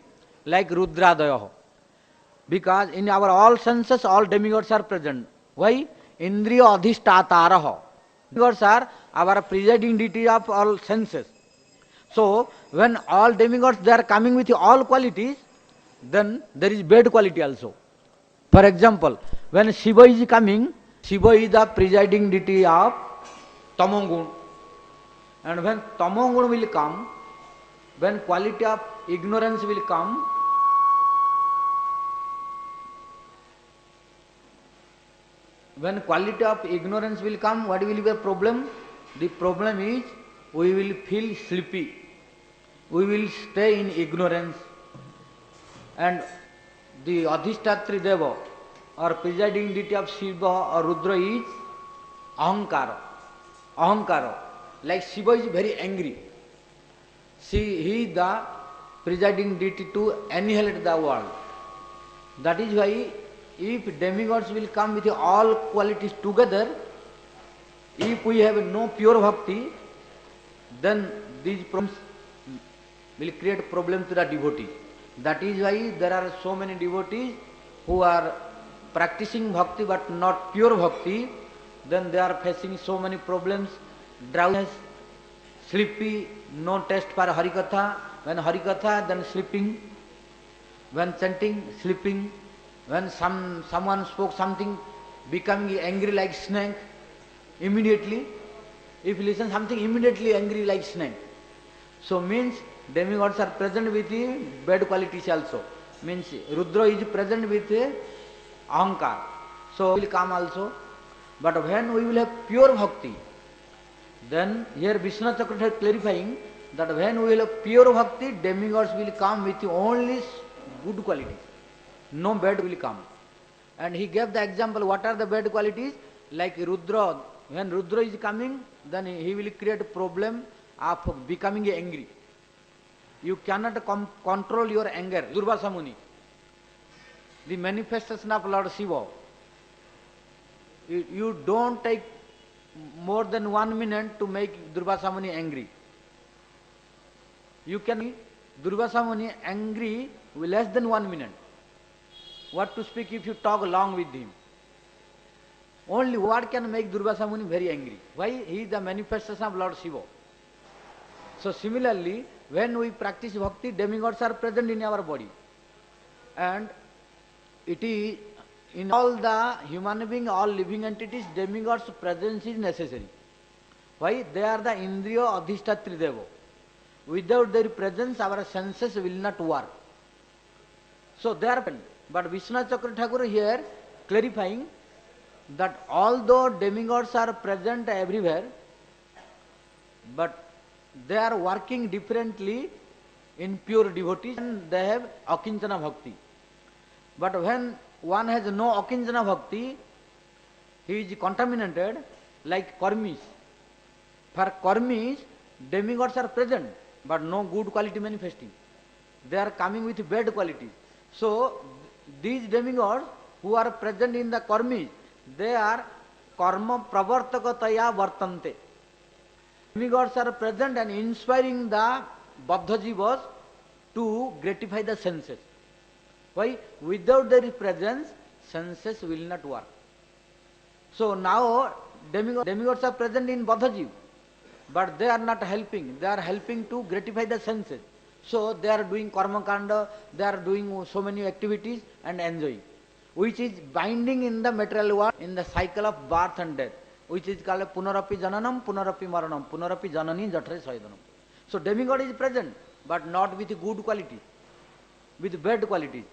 like Rudradaya. Because in our all senses, all demigods are present. Why? Indriya adhishtataraha. Demigods are our presiding deity of all senses. So, when all demigods they are coming with all qualities, then there is bad quality also. For example, when Shiva is coming, Shiva is the presiding deity of Tamogun. And when Tamogun will come, when quality of ignorance will come, when quality of ignorance will come, what will be the problem? The problem is we will feel sleepy. We will stay in ignorance. And the Adhishtatri Deva or presiding deity of Shiva or Rudra is Ahankara. Ahankara. Like Shiva is very angry. He is the presiding deity to annihilate the world. That is why if demigods will come with all qualities together, if we have no pure bhakti, then these problems will create problems to the devotee. That is why there are so many devotees who are practicing bhakti but not pure bhakti, then they are facing so many problems, drowsiness, sleepy, no taste for Harikatha. When Harikatha, then sleeping. When chanting, sleeping. When someone spoke something, becoming angry like snake, immediately. If you listen something, immediately angry like snake. So means demigods are present with the bad qualities also. Means Rudra is present with Ahankar. So will come also. But when we will have pure bhakti, then here Vishwanath Chakravarti is clarifying that when we will have pure bhakti, demigods will come with only good qualities. No bad will come. And he gave the example, what are the bad qualities? Like Rudra, when Rudra is coming, then he will create a problem of becoming angry. You cannot control your anger. Durvasa Muni, the manifestation of Lord Shiva. You don't take more than 1 minute to make Durvasa Muni angry. You can make Durvasa Muni angry with less than 1 minute. What to speak if you talk long with him? Only what can make Durvasa Muni very angry? Why? He is the manifestation of Lord Shiva. So similarly, when we practice bhakti, demigods are present in our body. And it is in all the human beings, all living entities, demigods' presence is necessary. Why? They are the Indriya Adhishtatri Deva. Without their presence, our senses will not work. So they are present. But Vishwanath Chakravarti Thakur here clarifying that although demigods are present everywhere, but they are working differently in pure devotees and they have Akinchana Bhakti. But when one has no Akinchana Bhakti, he is contaminated like Karmis. For Karmis, demigods are present but no good quality manifesting. They are coming with bad qualities. So these demigods who are present in the Karmis, they are karma pravartakataya vartante. Demigods are present and inspiring the Baddha Jivas to gratify the senses. Why? Without their presence, senses will not work. So now demigods are present in Baddha Jiva, but they are not helping. They are helping to gratify the senses. So they are doing karma kanda, they are doing so many activities and enjoying, which is binding in the material world, in the cycle of birth and death, which is called punarapi jananam, punarapi maranam, punarapi janani jatre saidanam. So demigod is present, but not with good quality, with bad qualities.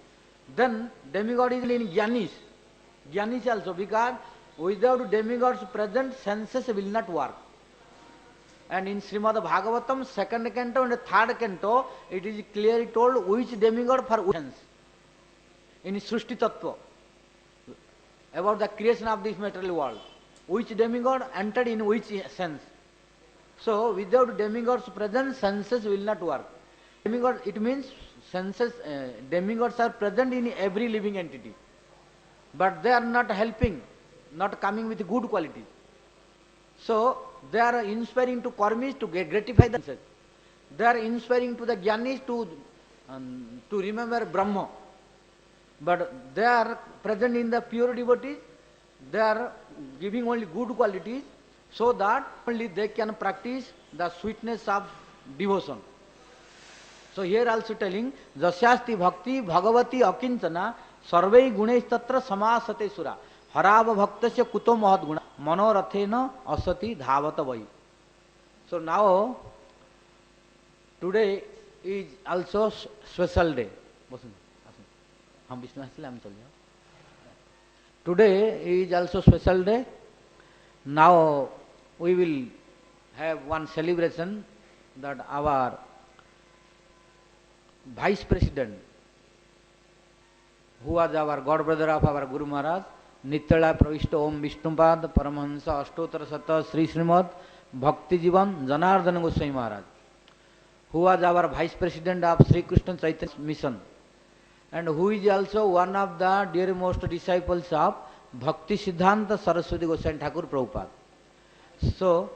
Then demigod is in Jnanis. Jnanis also, because without demigod's presence, senses will not work. And in Śrīmād Bhagavatam, 2nd canto and 3rd canto, it is clearly told which demigod for which sense. In Srishti Tattva, about the creation of this material world, which demigod entered in which sense. So without demigod's presence, senses will not work. Demigod, it means senses, demigods are present in every living entity, but they are not helping, not coming with good qualities. So they are inspiring to karmis to gratify the senses. They are inspiring to the jnanis to remember Brahma. But they are present in the pure devotees. They are giving only good qualities, so that only they can practice the sweetness of devotion. So here also telling, Jasyasti bhakti bhagavati akinchana sarvai gunesh tatra samasate sura harava bhaktasya kuto mahad guna manorathena asati dhavata vai. So now, today is also special day. Today is also special day. Now we will have one celebration that our Vice President, who was our God brother of our Guru Maharaj, Nityala Pravishta Om Vishnupad Paramahansa Ashtottara Sata Sri Śrīmād Bhakti Janardana Goswami Maharaj, who was our Vice President of Sri Krishna Chaitanya Mission, and who is also one of the dearmost disciples of Bhakti Siddhanta Saraswati Goswami Thakur Prabhupada. So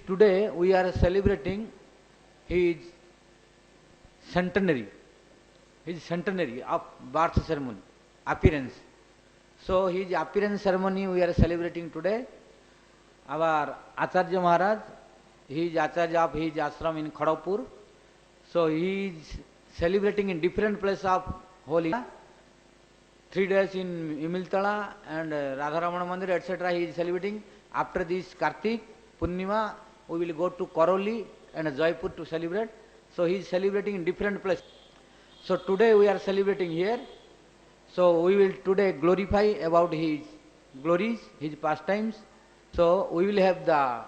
today we are celebrating his centenary of birth ceremony, appearance. So his appearance ceremony we are celebrating today. Our Acharya Maharaj, he is Acharya of his ashram in Kharagpur. So he is celebrating in different places of Holy. 3 days in Imiltala and Radharamana Mandir, etc. he is celebrating. After this Kartik, Purnima, we will go to Karoli and Jaipur to celebrate. So he is celebrating in different places. So today we are celebrating here. So we will today glorify about his glories, his pastimes. So we will have the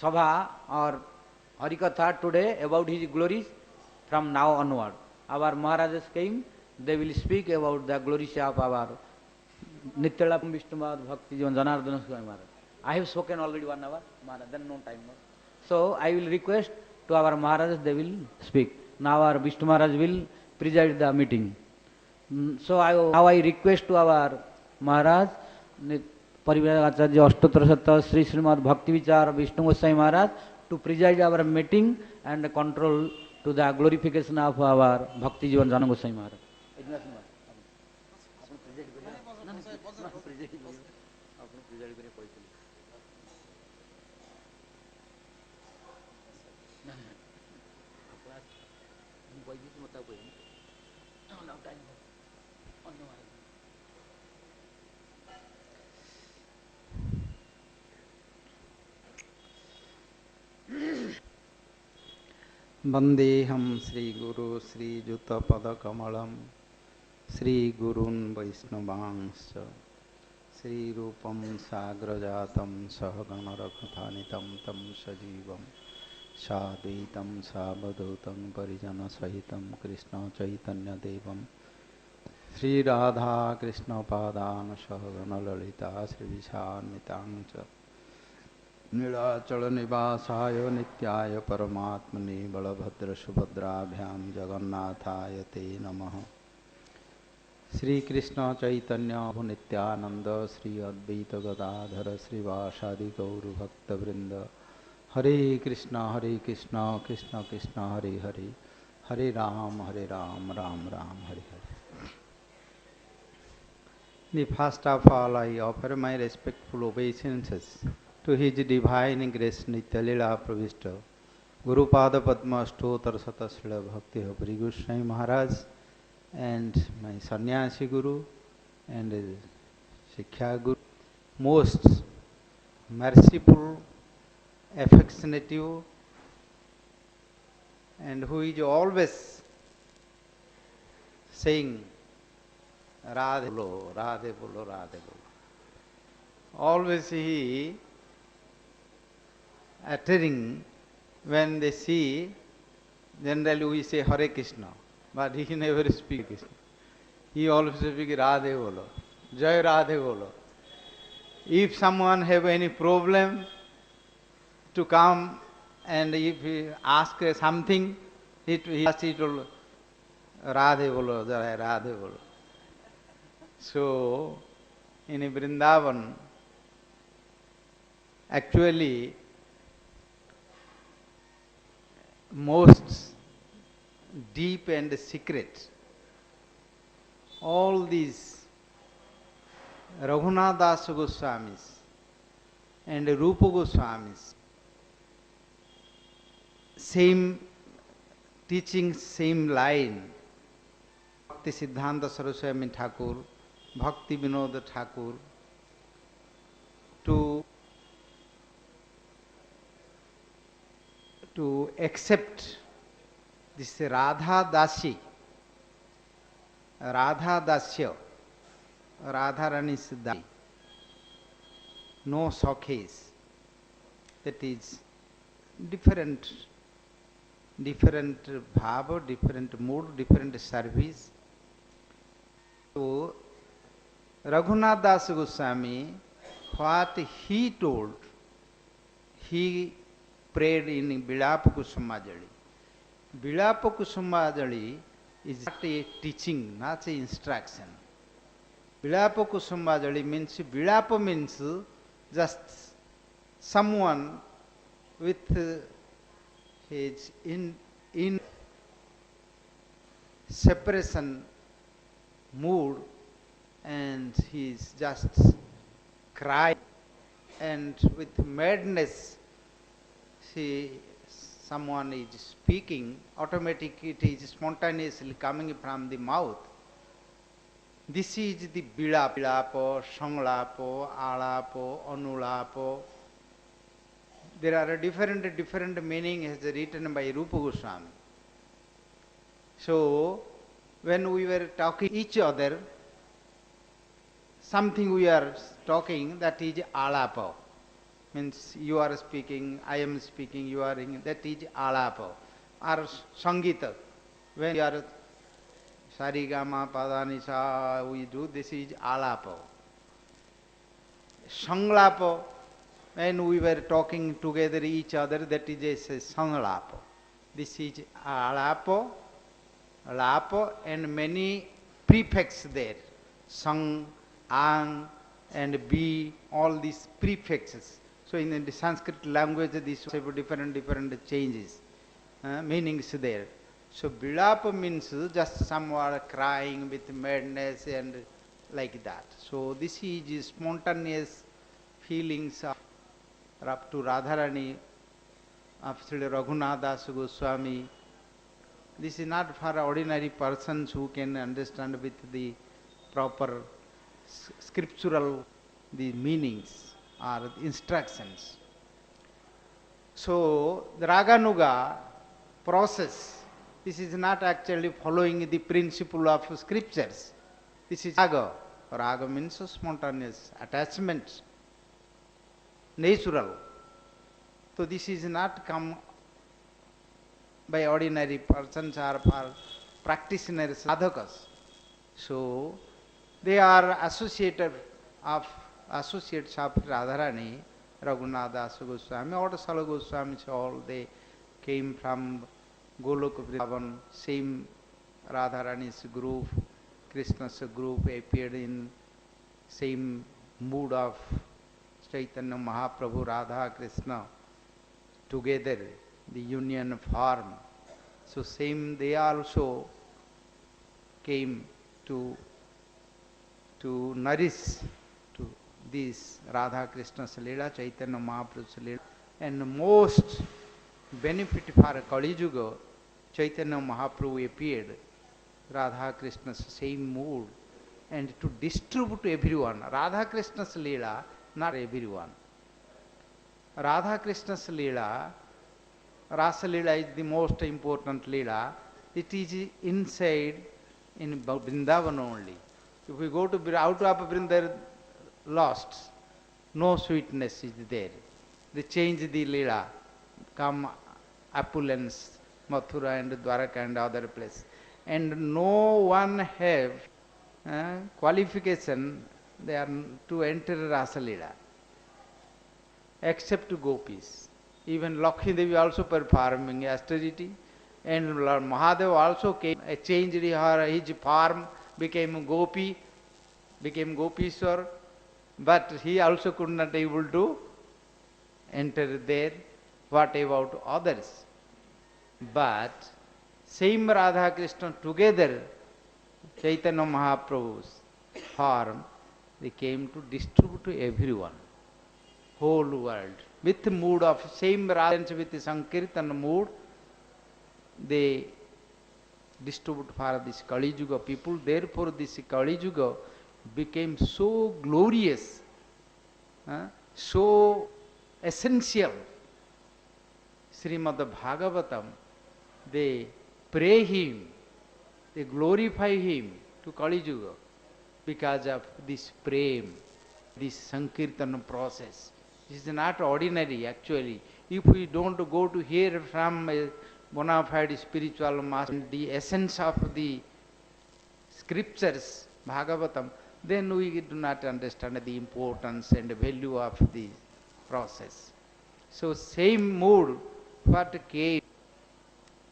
Sabha or Harikatha today about his glories from now onward. Our Maharajas came, they will speak about the glories of our Nityala Vishnupad Bhakti Janardana Goswami Maharaj. I have spoken already 1 hour, Maharaj, then no time more. So I will request to our Maharajas, they will speak. Now our Vishnu Maharaj will preside the meeting. So now I request to our Maharaj, Parivar Acharya Ashtottara Sata Sri Śrīmād Bhakti Vichar Vishnu Goswami Maharaj to preside our meeting and control to the glorification of our Bhakti Janardana Goswami Maharaj. Vandeham Sri Guru Sri Juta Pada Kamalam Sri Gurun Vaishnavangscha Sri Rupam Sagrajatam Sahagana Rakhathanitam Tam Sajivam Sadvaitam Sabadhutam Parijana Sahitam Krishna Chaitanya Devam Sri Radha Krishna Padana Sahagana Lalita Sri Vishanitamcha Nilachal निवासाय नित्याय परमात्मने बलभद्र सुभद्राभ्याम जगन्नाथाय ते नमः। श्री कृष्ण चैतन्य नित्यानंद श्री अद्वैत गदाधर श्रीवासादि गौर भक्तवृंद हरे Krishna Krishna Krishna Hare Hare Hare Ram Ram Ram Hare Hare. First of all, I offer my respectful obeisances to His Divine Grace Nityalila Pravishta Guru Pada Padma Ashtottara Sata Śrīla Bhakti Svarūp Goswami Maharaj and my Sannyasi Guru and Shiksha Guru most merciful, affectionate, and who is always saying Radhe bolo, Radhe bolo, Radhe bolo. Always he uttering, when they see, generally we say Hare Krishna, but he never speaks Krishna. He always speaks Radhe bolo, Jai Radhe bolo. If someone have any problem to come, and if he ask something, he told Radhe bolo, Jai Radhe bolo. So in Vrindavan, actually most deep and secret, all these Raghunath Das Goswamis and Rupa Goswamis, same teaching, same line. Bhakti Siddhanta Saraswami Thakur, Bhakti Vinod Thakur, to accept this Radha Dasi, Radha Dasya, Radharani's Dasi, no Sakhes, that is different bhava, different mood, different service. So Raghunath Das Goswami, what he told, he prayed in Bilapa Kusumajali. Bilapa Kusumajali is not a teaching, not an instruction. Bilapa Kusumajali means, Bilapa means just someone with his in separation mood, and he is just crying, and with madness someone is speaking, automatically it is spontaneously coming from the mouth. This is the Bilapo, Sanglapo, Alapo, Anulapo. There are different meanings written by Rupa Goswami. So when we were talking each other, something we are talking, that is Alapo. Means you are speaking, I am speaking, you are in, that is Alapo. Or Sangita, when you are Sarigama, Padanisa, we do, this is Alapo. Sanglapo, when we were talking together each other, that is a Sanglapo. This is Alapo, Lapo, and many prefixes there. Sang, Ang, and Be, all these prefixes. So in the Sanskrit language, these have different changes, meanings there. So Bilapa means just someone crying with madness and like that. So this is spontaneous feelings up to Radharani, of Sri Raghunath Das Goswami. This is not for ordinary persons who can understand with the proper scriptural the meanings or the instructions. So the Raganuga process, this is not actually following the principle of scriptures. This is Raga. Raga means spontaneous attachment, natural. So this is not come by ordinary persons or for practitioners, sadhakas. So they are associates of Radharani, Raghunath Das Goswami, or Sala Goswamis, all they came from Golok Vrindavan, same Radharani's group, Krishna's group appeared in same mood of Chaitanya Mahaprabhu, Radha, Krishna, together, the union form. So same they also came to nourish to this Radha Krishna's Leela, Chaitanya Mahaprabhu's Leela. And most benefit for Kali Yuga, Chaitanya Mahaprabhu appeared, Radha Krishna's same mood, and to distribute to everyone. Radha Krishna's Leela not everyone. Radha Krishna's Leela, Rasa Leela is the most important Leela. It is inside in Vrindavan only. If we go to out of Vrindavan, lost, no sweetness is there. They change the Leela, come opulence, Mathura and Dwaraka and other place. And no one have qualification they are to enter Rasa Leela, except gopis. Even Lakshmi Devi also performing austerity, and Lord Mahadeva also came, changed his form, became gopi, became Gopishwar, but he also could not able to enter there. What about others? But same Radha Krishna together, Chaitanya Mahaprabhu's form, they came to distribute to everyone, whole world. With the mood of same Radha with the Sankirtan mood, they distribute for this Kali Yuga people. Therefore this Kali Yuga became so glorious, so essential. Śrīmād Bhagavatam, they pray him, they glorify him to Kali Yuga because of this prem, this Sankirtan process. This is not ordinary actually. If we don't go to hear from a bona fide spiritual master the essence of the scriptures, Bhagavatam, then we do not understand the importance and value of the process. So same mood what came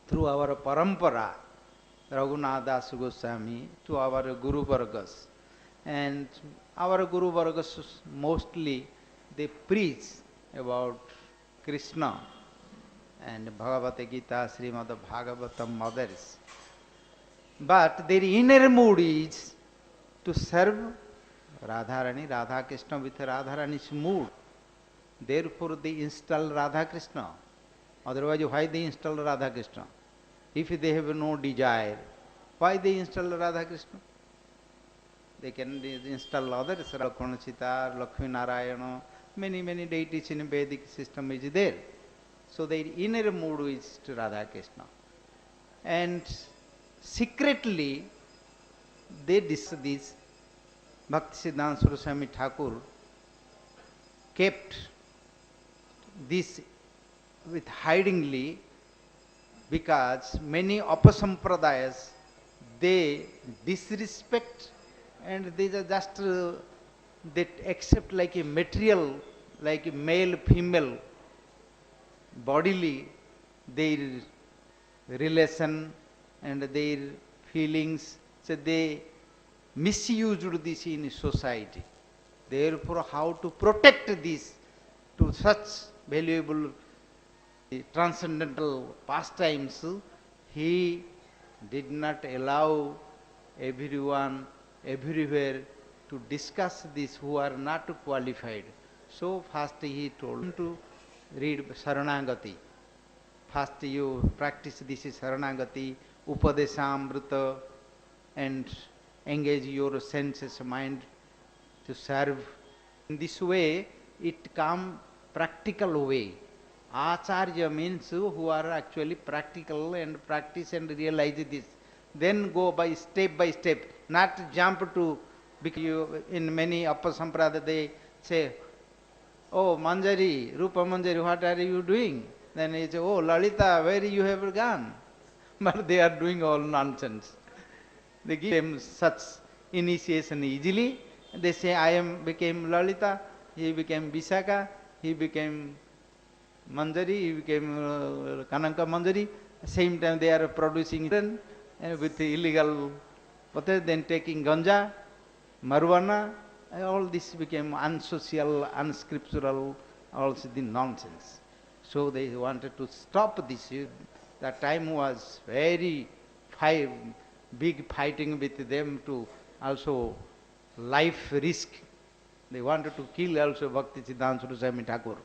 through our parampara, Raghunath Das Goswami, to our Guru Vargas. And our Guru Vargas mostly they preach about Krishna and Bhagavad Gita, Śrīmād Bhagavatam, others. But their inner mood is to serve Radharani, Radha Krishna with Radharani's mood. Therefore they install Radha Krishna. Otherwise why they install Radha Krishna? If they have no desire, why they install Radha Krishna? They can install others, Lakshmana Sita, Lakshmi Narayana, many deities in Vedic system is there. So their inner mood is to Radha Krishna. And secretly they this Bhakti Svarūp Swami Thakur kept this with hidingly, because many upasampradayas they disrespect and they are just they accept like a material, like a male female bodily their relation and their feelings, so they misused this in society. Therefore how to protect this to such valuable transcendental pastimes, he did not allow everyone, everywhere to discuss this who are not qualified. So first he told him to read Saranagati. First you practice this Saranagati, Upadesamrita, and engage your senses, mind to serve. In this way, it comes practical way. Acharya means who are actually practical and practice and realize this. Then go by step, not jump to, because you, in many Upasamprada they say, oh Manjari, Rupa Manjari, what are you doing? Then he say, oh Lalita, where you have gone? But they are doing all nonsense. They give them such initiation easily. They say, I became Lalita, he became Visakha, he became Manjari, he became Kananka Manjari. Same time they are producing with illegal, then taking ganja, marijuana, all this became unsocial, unscriptural, also the nonsense. So they wanted to stop this. That time was very big fighting with them to also life risk. They wanted to kill also Bhakti Svarūp Swami Thakur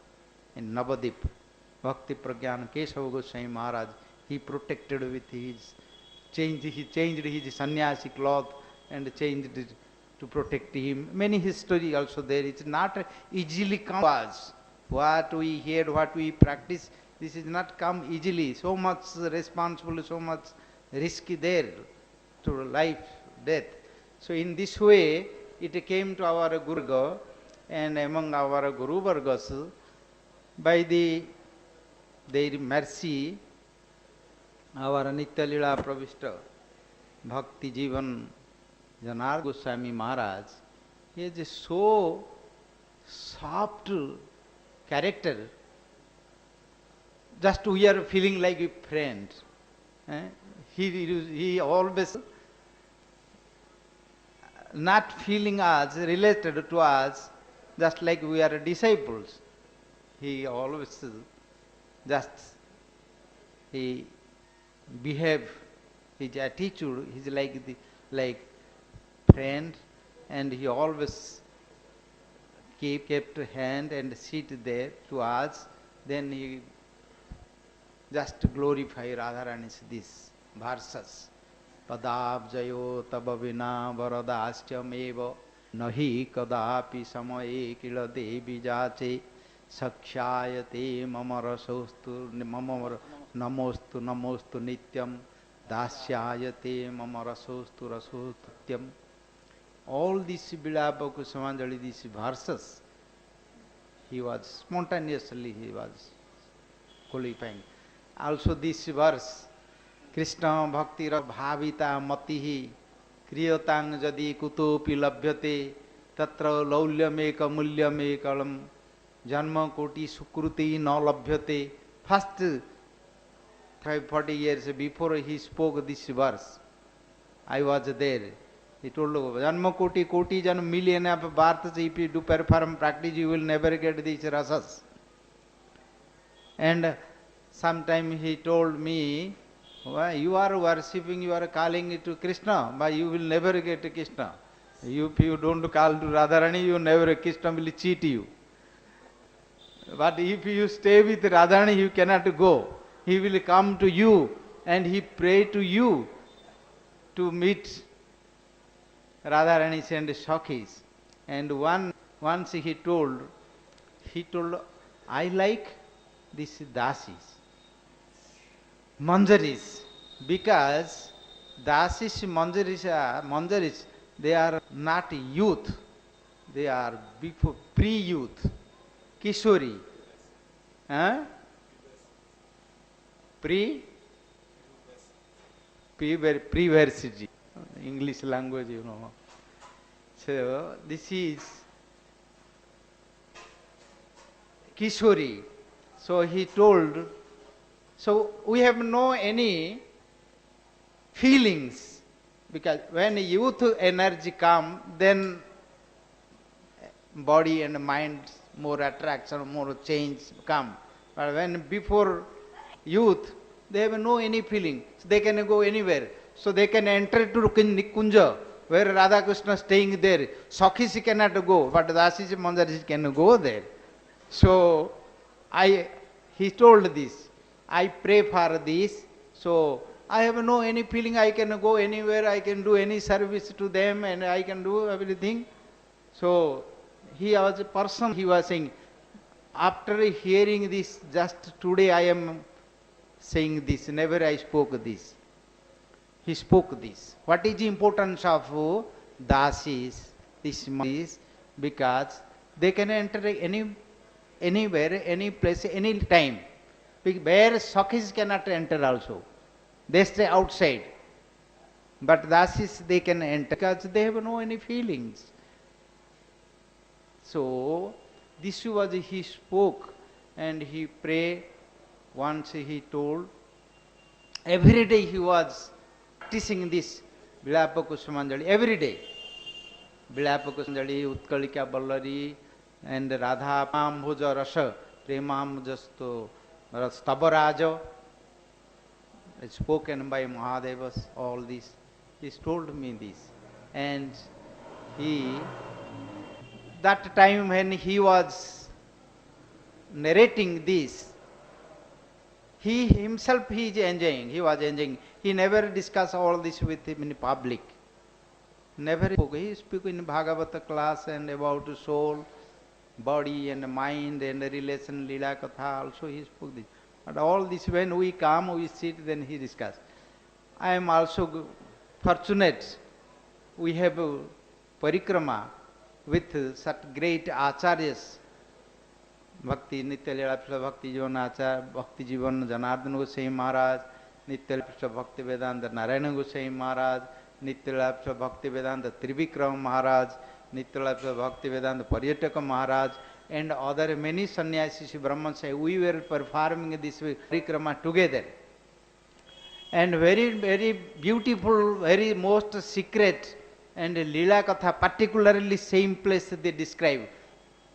in Navadip. Bhakti Pragyana Kesava Goswami Mahārāj, he protected with his, he changed his sannyasi cloth and changed to protect him. Many history also there. It's not easily come to us. What we hear, what we practice, this is not come easily. So much responsible, so much risky there to life, death. So in this way, it came to our Guru Varga, and among our Guru Vargas, by their mercy, our Nitya Lila Pravishta, Bhakti Bhajana-rahasya Goswami Mahārāj, he is a so soft character. Just we are feeling like a friend. He always not feeling us, related to us, just like we are disciples. He always just, he behave, his attitude, he's like friend, and he always kept hand and sit there to us. Then he just glorify Radharani's this verses. Padabjayo tabavina varadashyam eva nahi kadapi samaye kila devi jache sakshayate mamarasostu mamar namostu namostu nityam dasyayate mamarasostu rasostutyam. All these Bilapa Kusumanjali, these verses, he was spontaneously qualifying. Also this verse, Krishna bhakti bhavita matihi kriyatang jadi kutopi labhyate tatra laulyameka mulyamekalam janma koti sukruti na labhyate. First 40 years before he spoke this verse, I was there. He told, janma koti janma million of births, if you do perform practice, you will never get these rasas. And sometime he told me, why you are worshipping, you are calling it to Krishna, but you will never get Krishna. If you don't call to Radharani, you never, Krishna will cheat you. But if you stay with Radharani, you cannot go. He will come to you and he pray to you to meet Radharani and Sakhis. And once he told, I like these dasis, manjaris, because dasis, manjaris, they are not youth, they are before pre-youth, kishori, pre-versity, English language, you know. So this is kishori. So he told, so we have no any feelings, because when youth energy come, then body and mind more attraction, more change come. But when before youth, they have no any feeling. So they can go anywhere. So they can enter to Kunja, where Radha Krishna staying there. Sakhis cannot go, but Dasis Manjaris can go there. So he told this, I pray for this, so I have no any feeling, I can go anywhere, I can do any service to them and I can do everything. So he was a person, he was saying, after hearing this, just today I am saying this, never I spoke this. He spoke this. What is the importance of dasis, this is because they can enter anywhere, any place, any time. Where Sakhis cannot enter also. They stay outside. But dasis they can enter because they have no any feelings. So this was he spoke and he prayed. Once he told, every day he was practicing this Vilapa Kusumanjali, every day. Vilapa Kusumanjali, Utkalika Ballari, and Radha Pambuja Rasa, Premambujasto Stabaraja, spoken by Mahadevas, all this. He told me this. And that time when he was narrating this, he himself he is enjoying, he was enjoying. He never discussed all this with him in public. Never spoke. He spoke in Bhagavata class and about soul, body and mind and relation, Lila Katha, also he spoke this. But all this, when we come, we sit, then he discuss. I am also fortunate. We have a parikrama with such great acharyas. Bhakti Nityalila Bhakti Jivanacharya, Bhakti Janardana Goswami Mahārāj, Nityalila Bhakti Vedanta Narayana Goswami Mahārāj, Nityalila Bhakti Vedanta Trivikram Mahārāj, Nityalila Bhakti Vedanta Paryataka Mahārāj, and other many sannyasis, Brahmans. We were performing this parikrama together. And very, very beautiful, very most secret and Lila Katha, particularly same place they describe.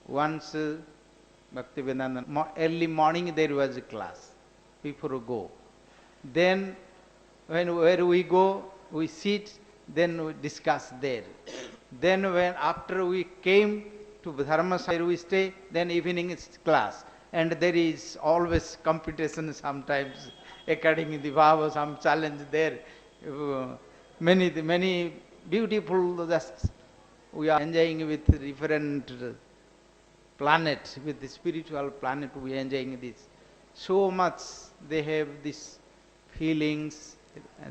Once Bhakti Vedanta, early morning there was a class, before go. Then where we go, we sit, then we discuss there. Then when after we came to Dharmasaya, we stay, then evening is class. And there is always competition sometimes, according to the Bhava, some challenge there. Many beautiful, just we are enjoying with different planet, with the spiritual planet, we are enjoying this. So much they have these feelings,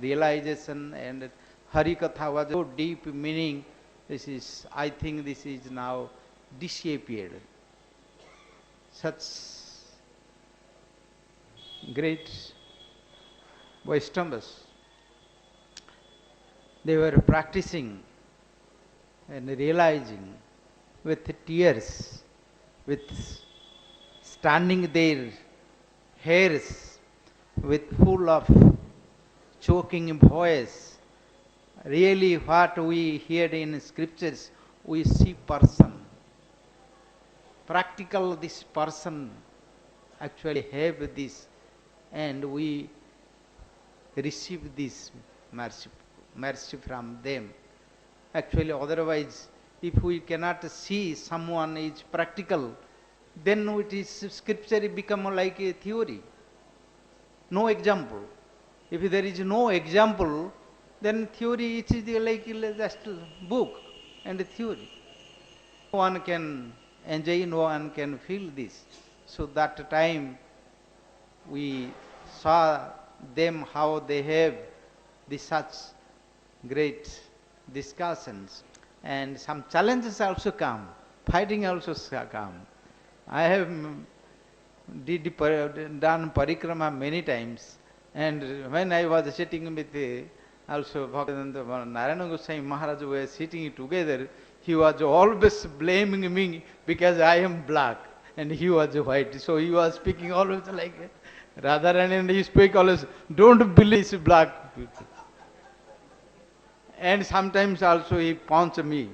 realization, and Harikatha was so deep meaning. This is, I think this is now disappeared. Such great Vaishnavas, they were practicing and realizing with tears, with standing there, hairs, with full of choking voice. Really what we hear in scriptures, we see person. Practical this person actually have this, and we receive this mercy from them. Actually, otherwise, if we cannot see someone is practical, then it is scripture become like a theory. No example. If there is no example, then theory it is like just book and theory. No one can enjoy, no one can feel this. So that time we saw them how they have this such great discussions, and some challenges also come, fighting also come. I have done parikrama many times, and when I was sitting with also Narayana Goswami Mahārāj, we were sitting together, he was always blaming me because I am black and he was white. So he was speaking always like Radharani, and he spoke always, don't believe this black people. And sometimes also he punched me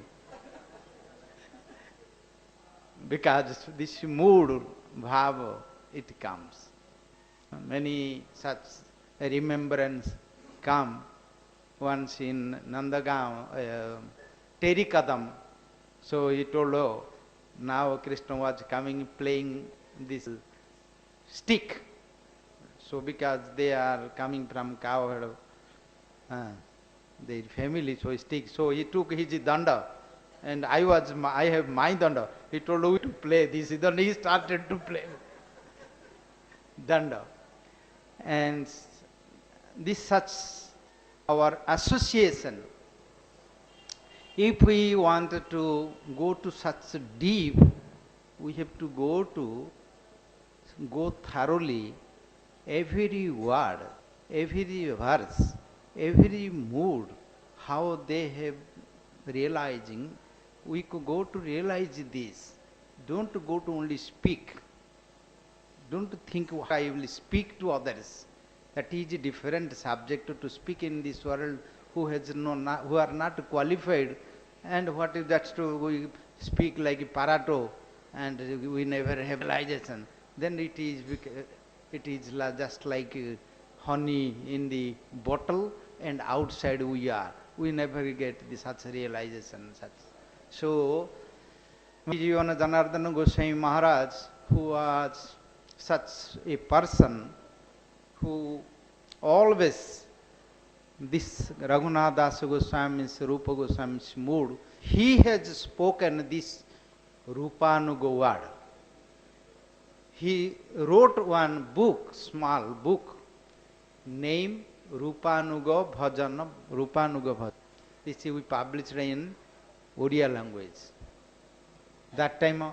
because this mood, bhava, it comes. Many such remembrance come. Once in Nandagaon, Terikadam, so he told, oh, now Krishna was coming playing this stick. So because they are coming from cow, their family, so stick. So he took his danda, and I have my danda. He told me to play this. Then he started to play danda. And this such our association. If we want to go to such deep, we have to go thoroughly every word, every verse, every mood, how they have realizing. We could go to realize this. Don't go to only speak. Don't think I will speak to others. That is a different subject to speak in this world, who are not qualified, and what is that to we speak like parato, and we never have realization. Then it is just like honey in the bottle, and outside we are. We never get such realization. So, Janardana Goswami Mahārāj, who was such a person who always this Raghunath Das Goswami's, Rupa Goswami's mood, he has spoken this Rupanuga word. He wrote one book, small book, named Rupanuga Bhajana, Rupanuga Bhajana. This we published in Odia language. That time,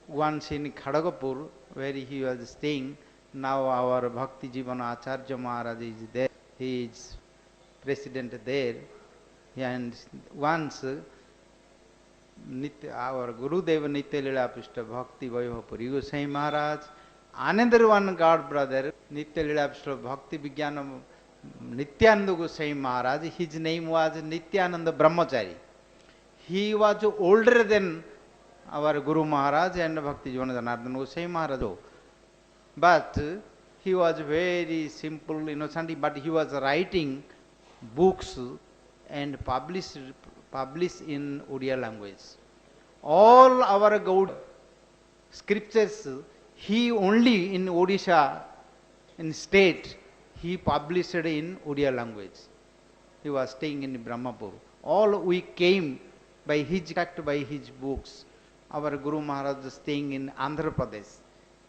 once in Khadagapur, where he was staying, now our Bhakti Jivana-acharya Mahārāj is there. He is president there. And once our Gurudeva Nitya-lila Pishta Bhakti Vaibhav-puri Goswami Mahārāj, another one god brother, Nitya-lila Pishta Bhakti Vijnana Nityananda Goswami Mahārāj, his name was Nityananda Brahmachari. He was older than our Guru Mahārāj and Bhakti Jivana Goswami Mahārāj. But he was very simple, innocent, but he was writing books and published in Odia language. All our God scriptures, he only in Odisha, in state, he published in Odia language. He was staying in Brahmapur. All we came by his books. Our Guru Maharaj was staying in Andhra Pradesh,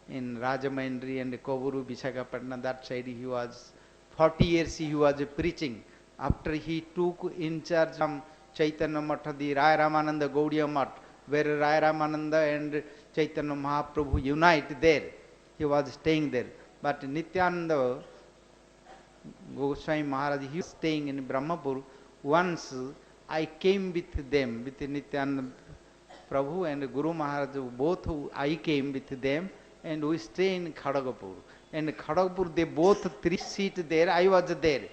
in Rajamahindri and Kovuru, Visakhapatnam, that side he was. 40 years he was preaching. After he took in charge of Chaitanya Matha, the Raya Ramananda Gaudiya Math, where Raya Ramananda and Chaitanya Mahaprabhu unite there. He was staying there. But Nityananda Goswami Maharaj, he was staying in Brahmapur. Once I came with them, with Nityananda Prabhu and Guru Maharaj, both I came with them and we stay in Khadagapur. And Khadagapur, they both 3 seats there, I was there.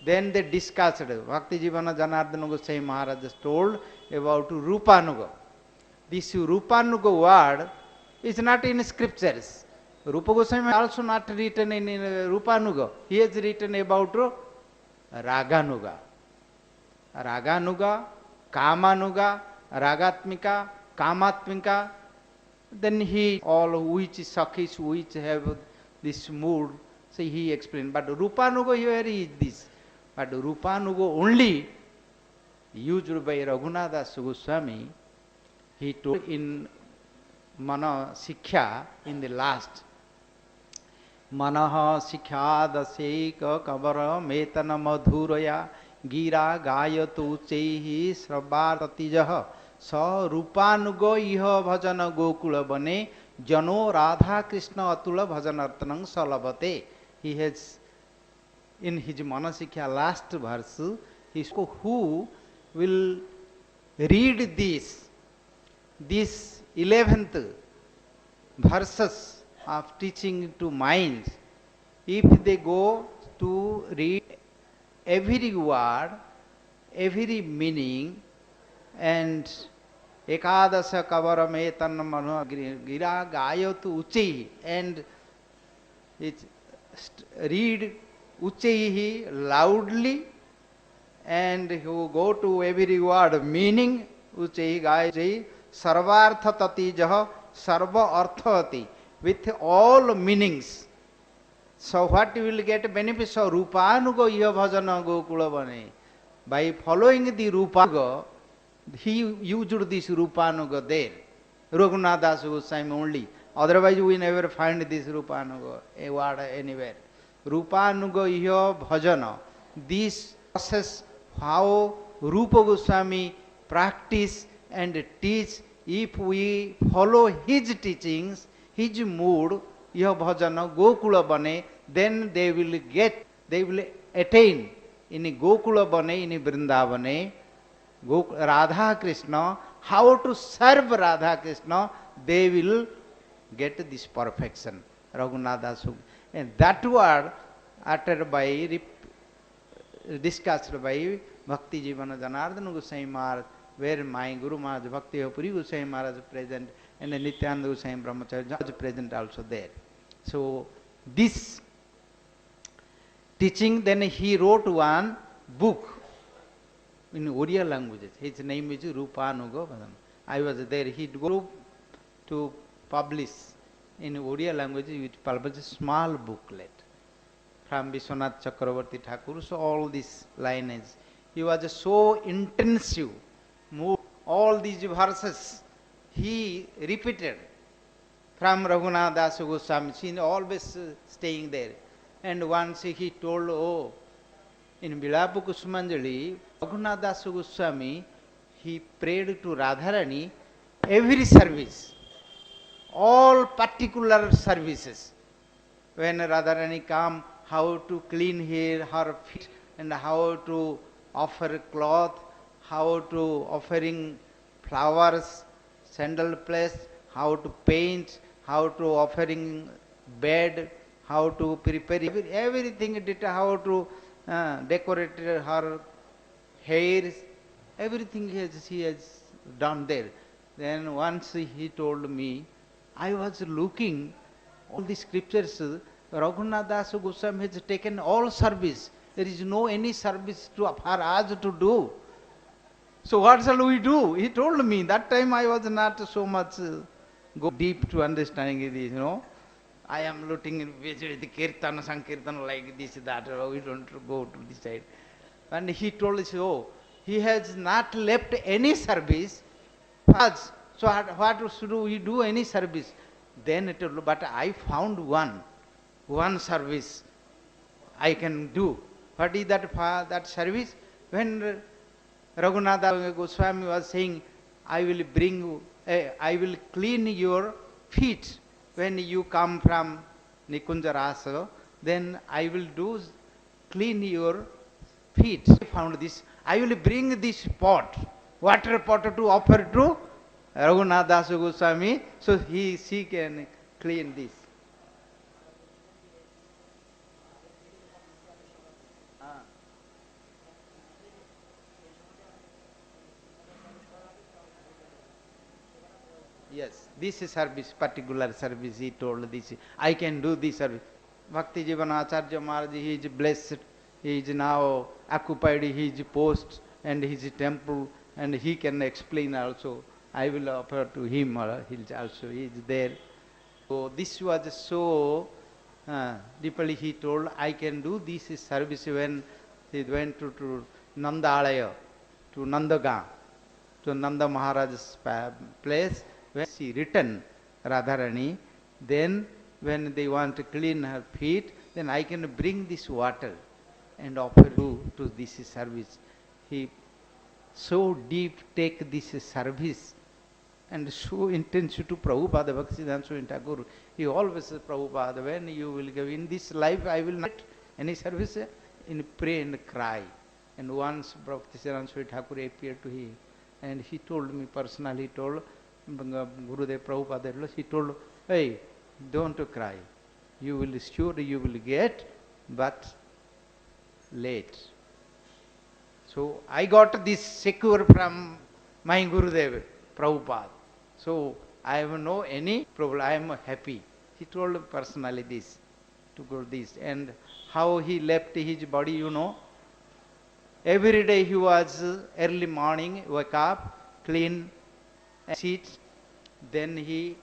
Then they discussed, Bhakti Jivana-janardana Goswami Maharaj told about Rupanuga. This Rupanuga word is not in scriptures. Rupa Goswami also not written in Rupanuga. He has written about Raganuga. Raganuga, Kamanuga, Ragatmika, Kamatmika. Then he, all which Sakhis, which have this mood, so he explained. But Rupanuga here is this. But Rupanuga only used by Raghunath Das Goswami, he told in Mana Sikhya in the last. Manaha Sikhya Daseka Kavara Metana Madhuraya Gira Gayatu Chehi Srabartatijaha Sa Rupanuga Iha Bhajana Gokula Bane Jano Radha Krishna Atula Bhajanartanang Salabate. He has in his Manasikya last verse, he spoke, who will read this 11th verses of teaching to minds, if they go to read every word, every meaning, and Ekadasa Kavarametan Gira Gayatu Uchi, and read Uchehi loudly, and you go to every word meaning, Uchehi Gayaji, Sarvartha Tati Jaha, Sarva Arthati, with all meanings. So what you will get benefits of Rupanuga Iha Bhajana Gokula Bane. By following the Rupanuga, he used this Rupanuga there. Raghunath Das Goswami only. Otherwise we never find this Rupanuga, a word anywhere. Rupanuga Iha Bhajana. This process how Rupa Goswami practice and teach, if we follow his teachings, his mood, Iha Bhajana Gokula Bane, then they will attain in Gokula Bane, in Vrindavane, Radha Krishna, how to serve Radha Krishna, they will get this perfection. Raghunath Das. And that word uttered by, discussed by Bhakti Jivana-janardana Goswami Mahārāj, where my Guru Maharaj Bhakti Puri Goswami Mahārāj is present, and Nityananda Goswami Brahmacharya is present also there. So this teaching, then he wrote one book in Odia languages. His name is Rupanuga. I was there. He go to publish in Odia language, which published a small booklet. from Vishwanath Chakravarti Thakur. So all this lineage. He was so intensive, moved. All these verses he repeated from Raghunath Das Goswami. He always staying there. And once he told, oh, in Vilapa Kusumanjali, Raghunath Das Goswami, he prayed to Radharani every service, all particular services. When Radharani come, how to clean her feet and how to offer cloth, how to offering flowers, sandal place, how to paint, how to offering bed, how to prepare everything, how to decorate her hairs, everything he has done there. Then once he told me, I was looking all the scriptures, Raghunath Das Goswami has taken all service. There is no any service for us to do. So what shall we do? He told me. That time I was not so much go deep to understanding this, I am looking at the Kirtan, Sankirtan like this, that, we don't go to this side. And he told us, oh, he has not left any service for us. So what should we do any service? Then it told, but I found one service I can do. What is that service? When Raghunath Goswami was saying, I will clean your feet when you come from Nikunja Rasa, then I will clean your feet. I found this. I will bring this water pot to offer to Raghunath Das Goswami, so she can clean this. Yes, this is service, particular service, he told this. I can do this service. Bhakti Acharya Maharaj, he is blessed. He is now occupied his post and his temple, and he can explain also. I will offer to him, he is there. So this was so deeply he told, I can do this service when he went to Nandalaya, to Nandaga, to Nanda Maharaj's place. When she returned, Radharani, then when they want to clean her feet, then I can bring this water and offer you to this service. He so deep take this service and so intensive to Prabhupada Bhakti Svarūp Thakur. He always says, Prabhupada, when you will give in this life, I will not any service, in pray and cry. And once Bhakti Svarūp Thakur appeared to him, and he told me personally, he told Gurudev Prabhupada, he told, hey, don't cry. You will sure you will get, but late. So I got this secure from my Gurudev Prabhupada. So I have no any problem. I am happy. He told personally this, to go this. And how he left his body, Every day he was early morning, wake up, clean, sit. Then he,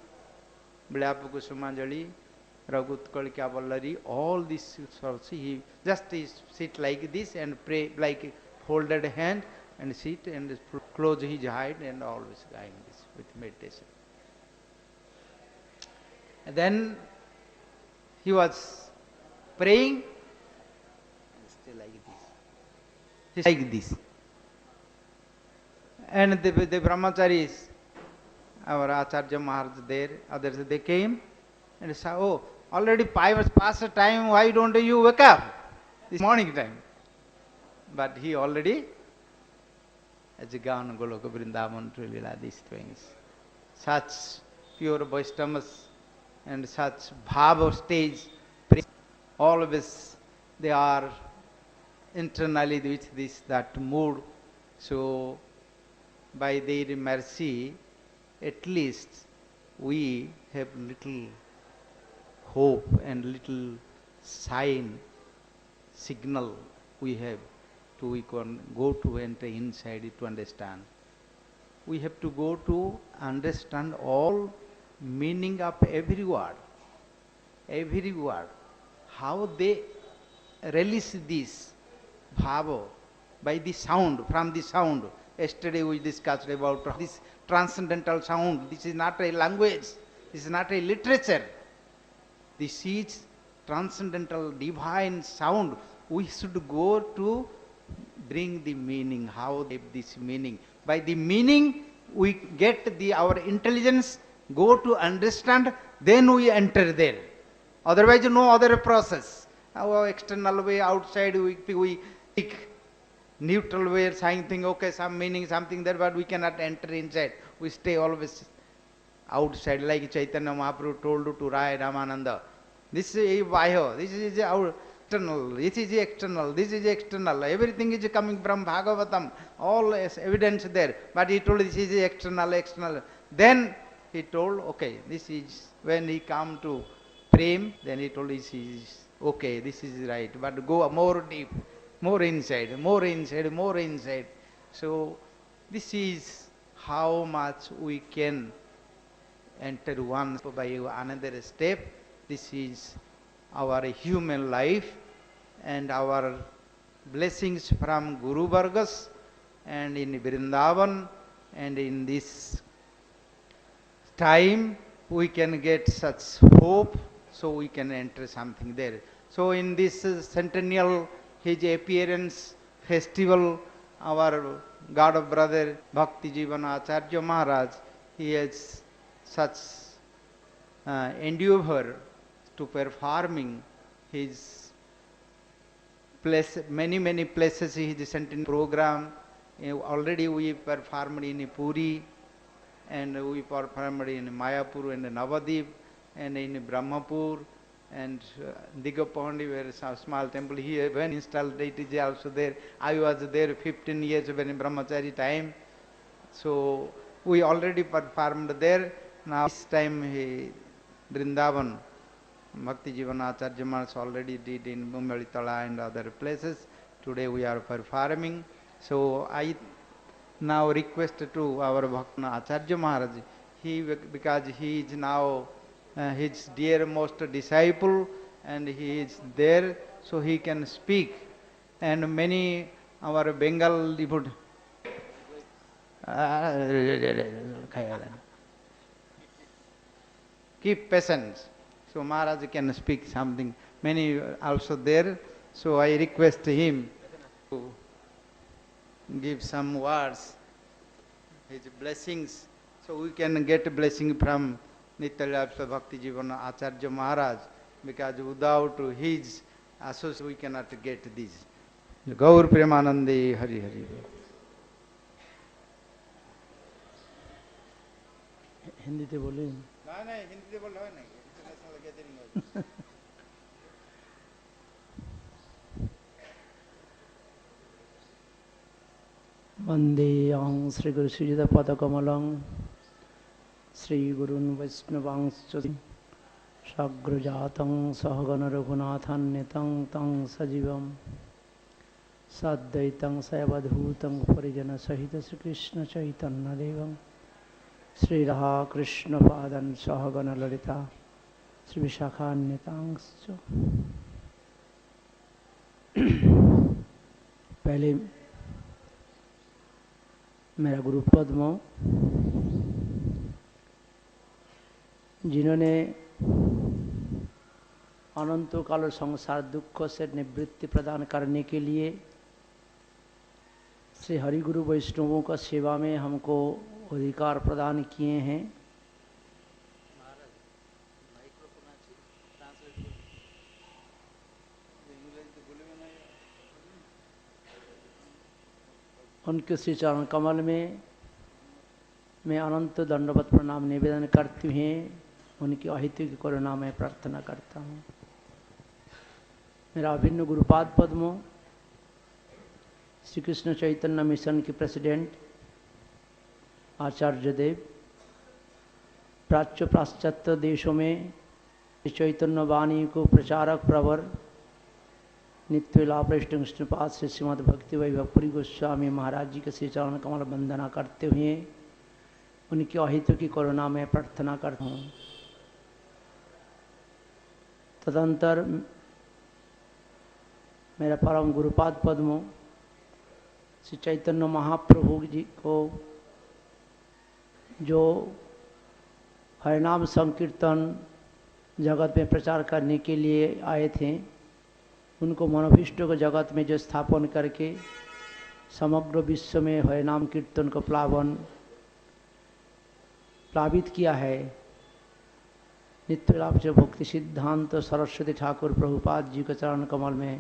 Vilapa Kusumanjali, Raghut Kavalari, all these sorts, he just sit like this and pray like folded hand and sit and close his eyes and always going this with meditation. And then he was praying, still like this. Like this. And the brahmacharis, our Acharya Maharaj there, others they came and said, oh, already 5 hours past the time, why don't you wake up? This morning time. But he already has gone Goloka Vrindavan to Lila, these things. Such pure Vaishnavas and such bhava stage, always they are internally with this, that mood. So by their mercy, at least we have little hope and little sign, signal we have to, we can go to enter inside it to understand. We have to go to understand all meaning of every word, how they release this bhava by the sound, from the sound. Yesterday we discussed about this transcendental sound. This is not a language, this is not a literature. This is transcendental divine sound. We should go to bring the meaning, how they have this meaning. By the meaning we get our intelligence, go to understand, then we enter there. Otherwise no other process. Our external way, outside we pick neutral way, saying thing, okay, some meaning, something there, but we cannot enter inside. We stay always outside, like Chaitanya Mahaprabhu told to Rai Ramananda. This is Vahyo, this is our external, this is external, this is external. Everything is coming from Bhagavatam, all is evidence there. But he told this is external, external. Then he told, okay, this is, when he come to Prem, then he told this is okay, this is right. But go more deep, more inside, more inside, more inside. So this is how much we can enter one by another step. This is our human life and our blessings from Guru Vargas and in Vrindavan, and in this time we can get such hope, so we can enter something there. So in this centennial, his appearance festival, our God of Brother Bhakti Svarūp Śrīdhara Mahārāj, he has such endeavor to performing his place, many places his centennial program. Already we performed in Puri, and we performed in Mayapur and Navadip, and in Brahmapur, and Digapandi, where a small temple here, when installed, it is also there. I was there 15 years when in Brahmachari time. So we already performed there. Now this time Vrindavan, Bhakti Svarūp Śrīdhara already did in Mumbalitala and other places. Today we are performing. So I now request to our Bhakti Acharya Mahārāj, because he is now his dearmost disciple, and he is there, so he can speak. And many our Bengal devotees, keep patience. So Maharaj can speak something. Many also there. So I request him to give some words, his blessings, so we can get a blessing from Nityalapsa Bhakti Svarūp Mahārāj, because without his association we cannot get this. Gaur Premanande Hari Hari. Hindi ते बोले नहीं हिंदी ते बोल नहीं, international gathering हो. वंदे अहं श्री गुरु श्रीधर पदकमलं श्री गुरुन् वैष्णवांश्च सग्रजातं सहगण रघुनाथान्वितं तं सजीवं सद्वैतं सवधूतं परिजन सहित श्री कृष्ण चैतन्य देवं श्री राधा कृष्ण पादं सहगण ललिता श्री विशाखान्वितांश्च. पहले मेरा गुरु पद्म, जिन्होंने अनंत काल संसार दुख से निवृत्ति प्रदान करने के लिए श्री हरि गुरु वैष्णवों का सेवा में हमको अधिकार प्रदान किए हैं. उनके श्री चरण कमल में मैं अनंत दंडवत प्रणाम निवेदन करती हूँ. उनकी अहितु की करुणा में प्रार्थना करता हूँ. मेरा अभिन्न गुरुपाद पद्म श्री कृष्ण चैतन्य मिशन के प्रेसिडेंट आचार्य देव, प्राच्य पाश्चात्य देशों में चैतन्य वाणी को प्रचारक प्रवर नित्य लाभृष्ट कृष्णपाद से श्रीमद भक्ति वैभवपुरी गोस्वामी महाराज जी के श्री चरण कमल वंदना करते हुए उनकी अहितु की करुणा में प्रार्थना करता हूँ. तदंतर मेरा परम गुरुपाद पद्म श्री चैतन्य महाप्रभु जी को जो हरिनाम संकीर्तन जगत में प्रचार करने के लिए आए थे, उनको मनोभिष्ट को जगत में जो स्थापन करके समग्र विश्व में हरिनाम कीर्तन को प्लावित किया है। नित्य लाभ से भक्ति सिद्धांत सरस्वती ठाकुर प्रभुपाद जी के चरण कमल में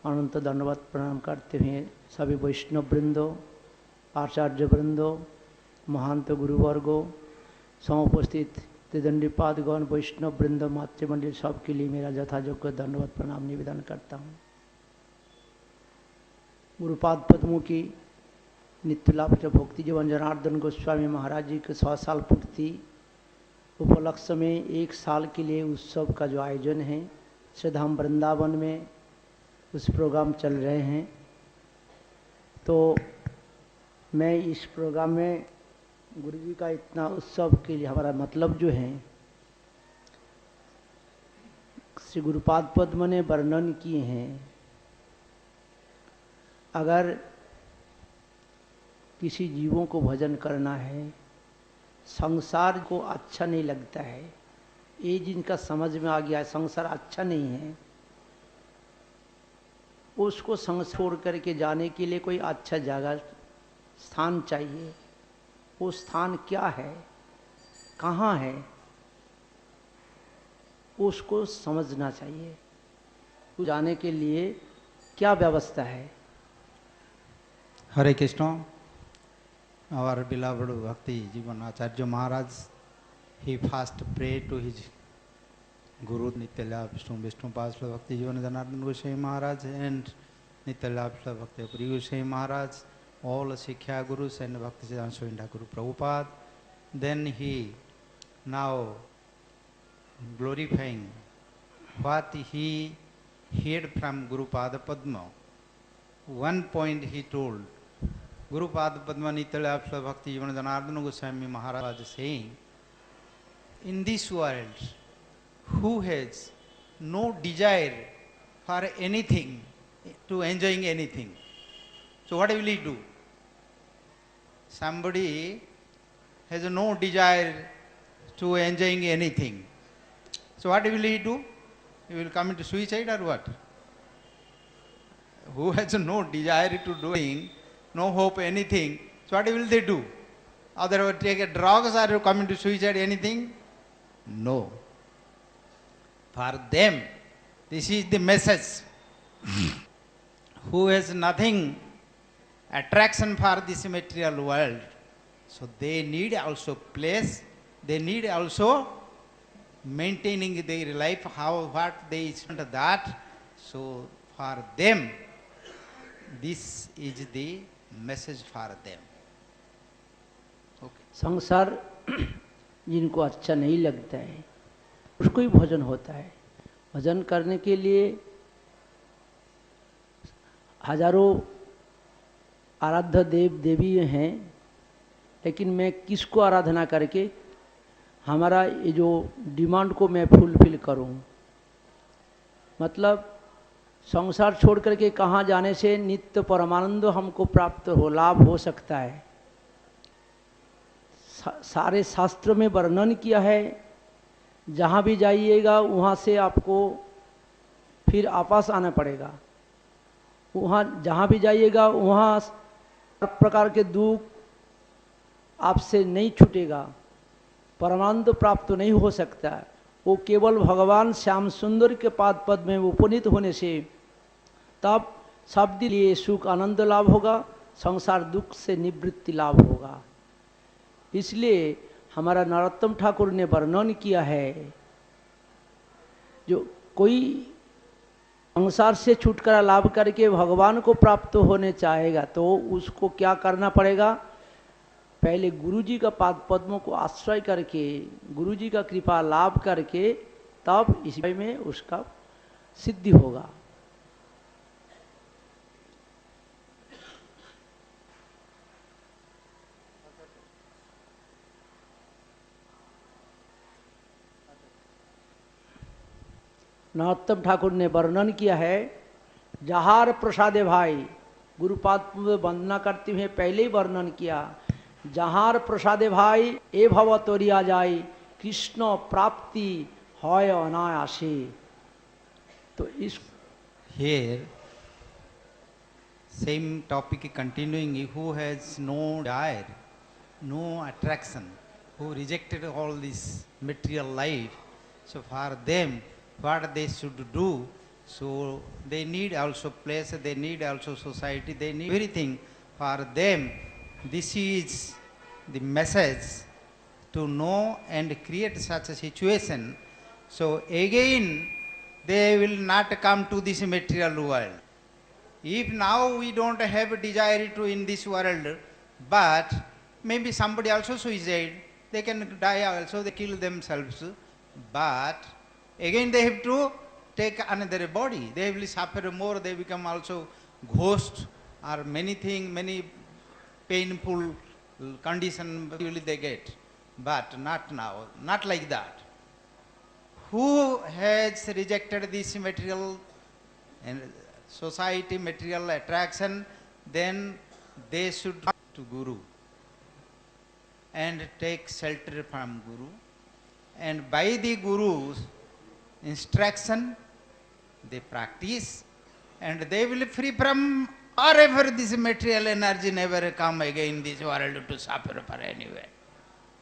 अनंत दंडवत प्रणाम करते हुए सभी वैष्णव वृंदों, आचार्य वृंदों, महांत गुरुवर्गों, समुपस्थित त्रिदंडीपादगण, वैष्णव वृंद, मातृमंडल सबके लिए मेरा यथायोग्य दंडवत प्रणाम निवेदन करता हूँ। गुरुपाद पद्मों की नित्य लाभ भक्ति जीवन जनार्दन गोस्वामी महाराज जी के 100 साल पूर्ति उपलक्ष्य में 1 साल के लिए उत्सव का जो आयोजन है श्रीधाम वृंदावन में उस प्रोग्राम चल रहे हैं। तो मैं इस प्रोग्राम में गुरु जी का इतना उत्सव के लिए हमारा मतलब जो है श्री गुरुपाद पद्म ने वर्णन किए हैं। अगर किसी जीवों को भजन करना है, संसार को अच्छा नहीं लगता है, ये जिनका समझ में आ गया है संसार अच्छा नहीं है, उसको संग छोड़ करके जाने के लिए कोई अच्छा जगह स्थान चाहिए। वो स्थान क्या है, कहाँ है, उसको समझना चाहिए। जाने के लिए क्या व्यवस्था है। Hare Krishna. Our beloved Bhakti Jivanacharya Maharaj, he first prayed to his Guru Nityalaya Vishnu Pasla Bhakti Jivanacharya Goswami Maharaj and Nityalaya Bhakti Puri Goswami Maharaj, all Sikhya Gurus and Bhakti Siddhanta Guru Prabhupada. Then he now glorifying what he heard from Guru Pada Padma. One point he told, Guru Pada Padma Nityalaya Bhakti Jivanacharya Goswami Maharaj saying, in this world, who has no desire for anything, to enjoying anything, so what will he do? Somebody has no desire to enjoying anything, so what will he do? He will commit suicide or what? Who has no desire to doing, no hope anything, so what will they do? Otherwise take drugs or commit suicide, anything? No. For them, this is the message. Who has nothing attraction for this material world, so they need also place, they need also maintaining their life, how, what they spend that. So for them, this is the message for them. Okay. संसार जिनको अच्छा नहीं लगता है उसको ही भजन होता है। भजन करने के लिए हजारों आराध्य देव देवी हैं, लेकिन मैं किसको आराधना करके हमारा ये जो डिमांड को मैं फुलफिल करूं। मतलब संसार छोड़ करके कहाँ जाने से नित्य परमानंद हमको प्राप्त हो, लाभ हो सकता है। सारे शास्त्र में वर्णन किया है, जहाँ भी जाइएगा वहाँ से आपको फिर वापस आना पड़ेगा। वहाँ जहाँ भी जाइएगा वहाँ हर प्रकार के दुख आपसे नहीं छूटेगा, परमानंद प्राप्त नहीं हो सकता। वो केवल भगवान श्याम सुंदर के पाद पद में उपनीत होने से तब सबके लिए सुख आनंद लाभ होगा, संसार दुख से निवृत्ति लाभ होगा। इसलिए हमारा नरोत्तम ठाकुर ने वर्णन किया है, जो कोई संसार से छुटकारा लाभ करके भगवान को प्राप्त होने चाहेगा तो उसको क्या करना पड़ेगा। पहले गुरु जी का पाद पद्मों को आश्रय करके, गुरु जी का कृपा लाभ करके तब इस में उसका सिद्धि होगा। नरोत्तम ठाकुर ने वर्णन किया है जहार प्रसादे भाई, गुरुपाद वंदना करते हुए पहले ही वर्णन किया, जहार प्रसादे भाई ए भव तोरिया जाई, कृष्ण प्राप्ति होय अनायासे। तो इस here same topic continuing, who has no desire, no attraction, who rejected all this material life, so for them what they should do, so they need also place, they need also society, they need everything. For them this is the message to know and create such a situation, so again they will not come to this material world. If now we don't have a desire to in this world, but maybe somebody also suicide, they can die also, they kill themselves, but again they have to take another body, they will suffer more, they become also ghost or many things, many painful condition will they get, but not now, not like that. Who has rejected this material and society, material attraction, then they should go to Guru and take shelter from Guru, and by the Guru's instruction they practice, and they will free from wherever this material energy never come again this world to suffer for anywhere.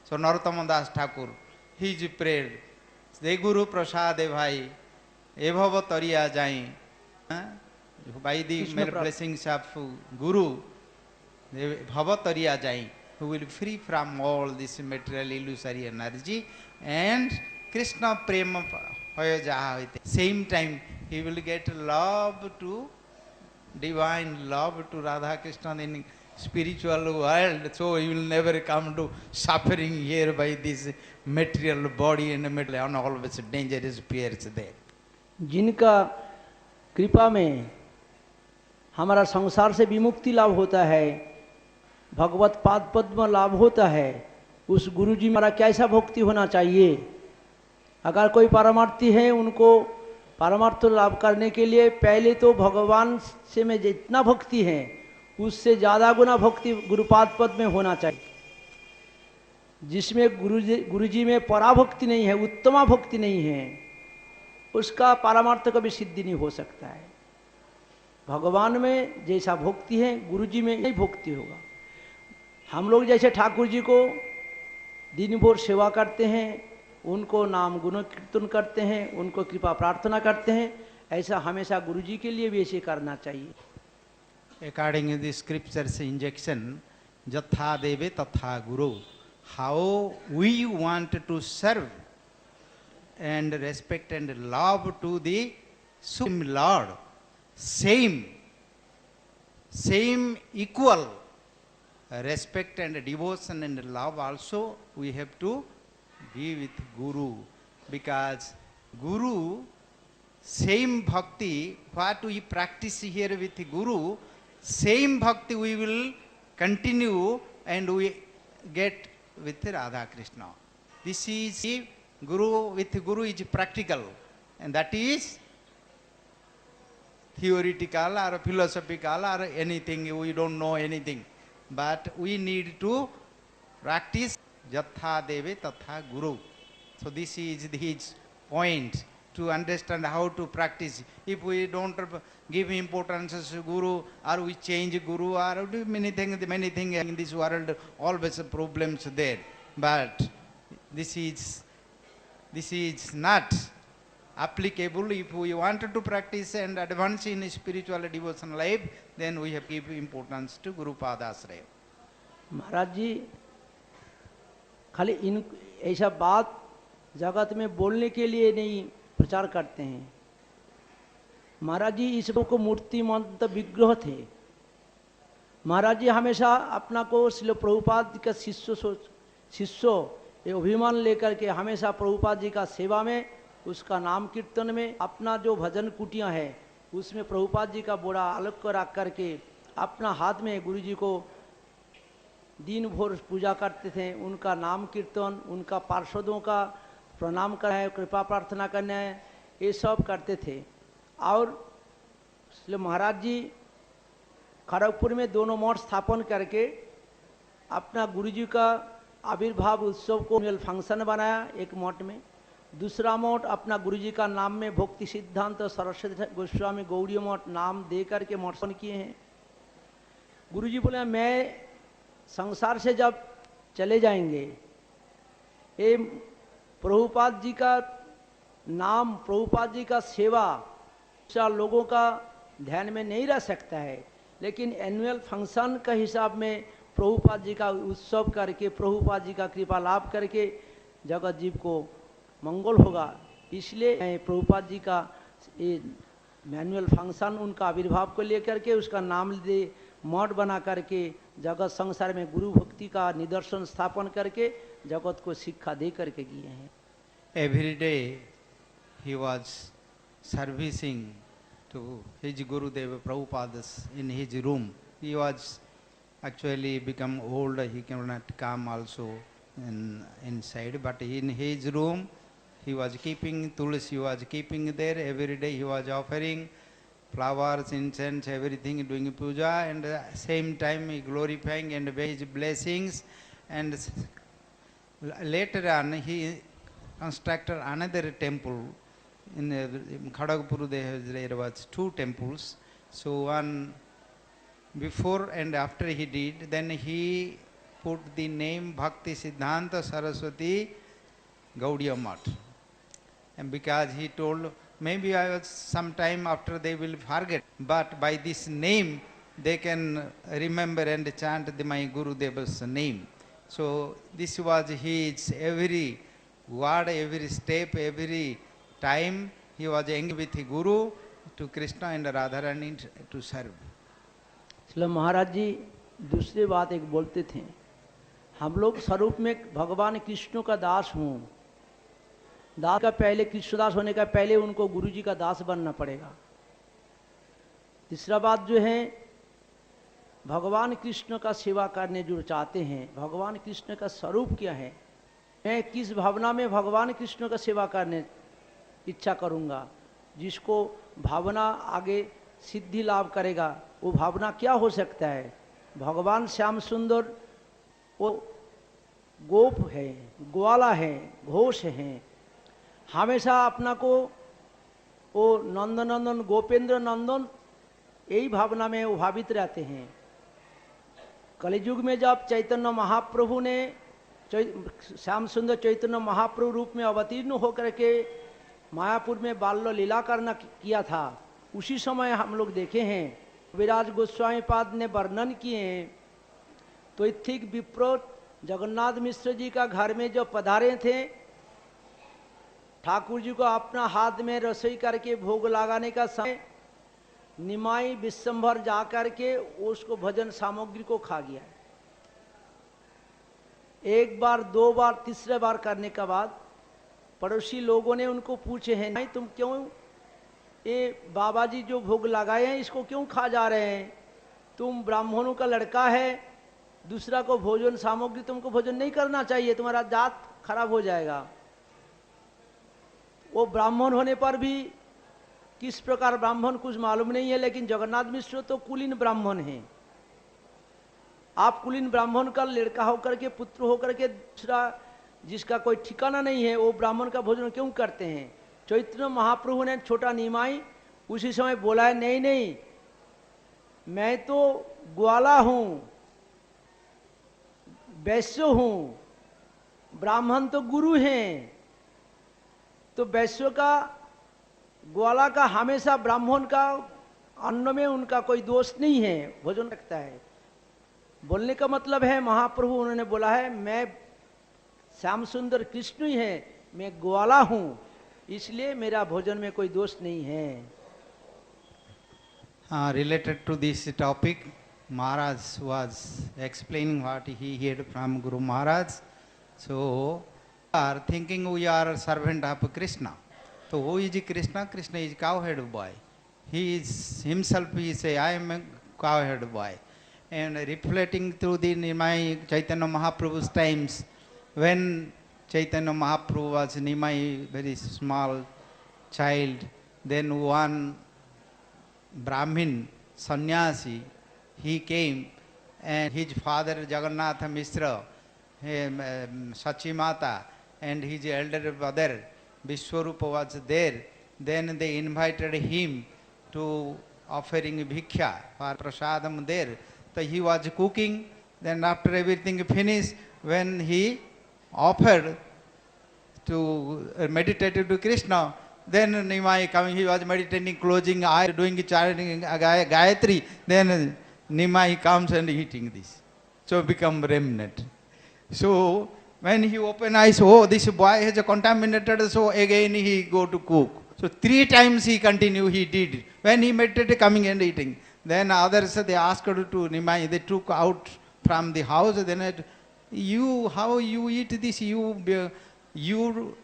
So Narottama Das Thakur, he prayed, they Guru Prasade Bhai, Ebhava Tariya Jai, by the blessings of Guru, Bhava Tariya Jai, who will free from all this material illusory energy, and Krishna Prema Hoya Jaha. Same time he will get love to divine love to Radha Krishna in spiritual world, so he will never come to suffering here by this material body and material and always dangerous fears there. जिनका कृपा में हमारा संसार से विमुक्ति लाभ होता है, भगवत पाद पद्म लाभ होता है, उस गुरु जी हमारा कैसा भक्ति होना चाहिए। अगर कोई पारमार्थी है, उनको पारमार्थ लाभ करने के लिए पहले तो भगवान से में जितना भक्ति है उससे ज़्यादा गुना भक्ति गुरुपाद पद में होना चाहिए। जिसमें गुरु जी में पराभक्ति नहीं है, उत्तमा भक्ति नहीं है, उसका पारमार्थ कभी सिद्धि नहीं हो सकता है। भगवान में जैसा भक्ति है, गुरु जी में यही भक्ति होगा। हम लोग जैसे ठाकुर जी को दिन भर सेवा करते हैं, उनको नाम गुण कीर्तन करते हैं, उनको कृपा प्रार्थना करते हैं, ऐसा हमेशा गुरु जी के लिए भी ऐसे करना चाहिए। According to the scriptures injection, Jatha Deve Tatha Guru, how we want to serve and respect and love to the Supreme Lord, same equal respect and devotion and love also we have to be with Guru, because Guru, same bhakti, what we practice here with Guru, same bhakti we will continue and we get with Radha Krishna. This is Guru, with Guru is practical, and that is theoretical or philosophical or anything, we don't know anything, but we need to practice Jatha Deve Tatha Guru. So this is his point, to understand how to practice. If we don't give importance to Guru, or we change Guru, or do many things in this world, always problems there. But this is not applicable. If we want to practice and advance in spiritual devotion life, then we have to give importance to Guru Padasraya. महाराज जी खाली इन ऐसा बात जगत में बोलने के लिए नहीं प्रचार करते हैं। महाराज जी ईश्वर को मूर्तिमंत विग्रह थे। महाराज जी हमेशा अपना को श्रील प्रभुपाद का शिष्य ये अभिमान लेकर के हमेशा प्रभुपाद जी का सेवा में, उसका नाम कीर्तन में, अपना जो भजन कुटियाँ है उसमें प्रभुपाद जी का बड़ा अलग को रख करके अपना हाथ में गुरु जी को दिन भर पूजा करते थे। उनका नाम कीर्तन, उनका पार्षदों का प्रणाम करना है, कृपा प्रार्थना करना है, ये सब करते थे। और इसलिए महाराज जी खड़गपुर में दोनों मठ स्थापन करके अपना गुरुजी का आविर्भाव उत्सव को एनुअल फंक्शन बनाया एक मठ में। दूसरा मठ अपना गुरुजी का नाम में भक्ति सिद्धांत सरस्वती गोस्वामी गौड़ीय मठ नाम दे करके मठ किए हैं। गुरुजी बोले मैं संसार से जब चले जाएंगे, ये प्रभुपाद जी का नाम, प्रभुपाद जी का सेवा लोगों का ध्यान में नहीं रह सकता है, लेकिन एनुअल फंक्शन का हिसाब में प्रभुपाद जी का उत्सव करके, प्रभुपाद जी का कृपा लाभ करके जगत जीव को मंगल होगा। इसलिए प्रभुपाद जी का ये मैनुअल फंक्शन, उनका आविर्भाव को लेकर के उसका नाम दे मठ बना करके जगत संसार में गुरु भक्ति का निदर्शन स्थापन करके जगत को शिक्षा दे करके किए हैं। Every day he was servicing to his Gurudev Prabhupada in his room. He was actually become old, he cannot come also inside, but in his room he was keeping tulsi, he was keeping there. Every day he was offering flowers, incense, everything, doing puja, and at the same time he glorifying and his blessings. And later on he constructed another temple in Kharagpur. There was 2 temples. So one before and after he did, then he put the name Bhakti Siddhanta Saraswati Gaudiya Math. And because he told, maybe I was sometime after they will forget, but by this name they can remember and chant my Guru Deva's name. So this was his every word, every step, every time he was engaged with the Guru to Krishna and Radharani to serve. इसलिए महाराज जी दूसरी बात एक बोलते थे, हम लोग स्वरूप में भगवान कृष्ण का दास हूँ। दास का पहले, कृष्णदास होने का पहले उनको गुरु जी का दास बनना पड़ेगा। तीसरा बात जो है, भगवान कृष्ण का सेवा करने जो चाहते हैं, भगवान कृष्ण का स्वरूप क्या है, मैं किस भावना में भगवान कृष्ण का सेवा करने इच्छा करूँगा, जिसको भावना आगे सिद्धि लाभ करेगा, वो भावना क्या हो सकता है। भगवान श्याम सुंदर वो गोप है, ग्वाला है, घोष है, हमेशा अपना को वो नंदन नंदन गोपेंद्र नंदन यही भावना में वो भावित रहते हैं। कलियुग में जब चैतन्य महाप्रभु ने श्याम सुंदर चैतन्य महाप्रभु रूप में अवतीर्ण होकर के मायापुर में बाल्य लीला करना किया था, उसी समय हम लोग देखे हैं विराज गोस्वामी पाद ने वर्णन किए हैं। तो ठीक विप्रोत जगन्नाथ मिश्र जी का घर में जो पधारे थे, ठाकुर जी को अपना हाथ में रसोई करके भोग लगाने का समय निमाई विश्वंभर जा करके उसको भजन सामग्री को खा गया। एक बार, 2 बार, तीसरे बार करने के बाद पड़ोसी लोगों ने उनको पूछे हैं, नहीं तुम क्यों ये बाबा जी जो भोग लगाए हैं इसको क्यों खा जा रहे हैं, तुम ब्राह्मणों का लड़का है, दूसरा को भोजन सामग्री तुमको भोजन नहीं करना चाहिए, तुम्हारा जात खराब हो जाएगा। वो ब्राह्मण होने पर भी किस प्रकार ब्राह्मण कुछ मालूम नहीं है, लेकिन जगन्नाथ मिश्र तो कुलीन ब्राह्मण हैं। आप कुलीन ब्राह्मण का लड़का होकर के, पुत्र होकर के, दूसरा जिसका कोई ठिकाना नहीं है, वो ब्राह्मण का भोजन क्यों करते हैं। चैतन्य महाप्रभु ने छोटा निमाई उसी समय बोला है, नहीं नहीं, मैं तो ग्वाला हूं, वैश्य हूं, ब्राह्मण तो गुरु हैं, तो वैश्य का, ग्वाला का हमेशा ब्राह्मण का अन्न में उनका कोई दोष नहीं है, भोजन रखता है। बोलने का मतलब है महाप्रभु उन्होंने बोला है, मैं श्याम सुंदर कृष्ण ही है, मैं ग्वाला हूं, इसलिए मेरा भोजन में कोई दोष नहीं है। Related to this topic, Maharaj was explaining what he heard from Guru Maharaj. So, we are thinking we are servant of Krishna. So, who is Krishna? Krishna is cowhead boy. He is himself, he say, I am a cowhead boy. And reflecting through Nimai Chaitanya Mahaprabhu's times, when Chaitanya Mahaprabhu was Nimai, very small child, then one Brahmin sannyasi, he came, and his father Jagannatha Mishra, Sachi Mata, and his elder brother Vishwarupa was there. Then they invited him to offering bhiksha for prasadam there. So he was cooking. Then after everything finished, when he offered to meditate to Krishna, then Nimai coming, he was meditating, closing eye, doing chanting Gayatri. Then Nimai comes and eating this. So become remnant. So when he opened eyes, oh, this boy has contaminated, so again he go to cook. So 3 times he continued, he did. When he meditated, coming and eating. Then others, they asked to Nimai, they took out from the house, then how you eat this? You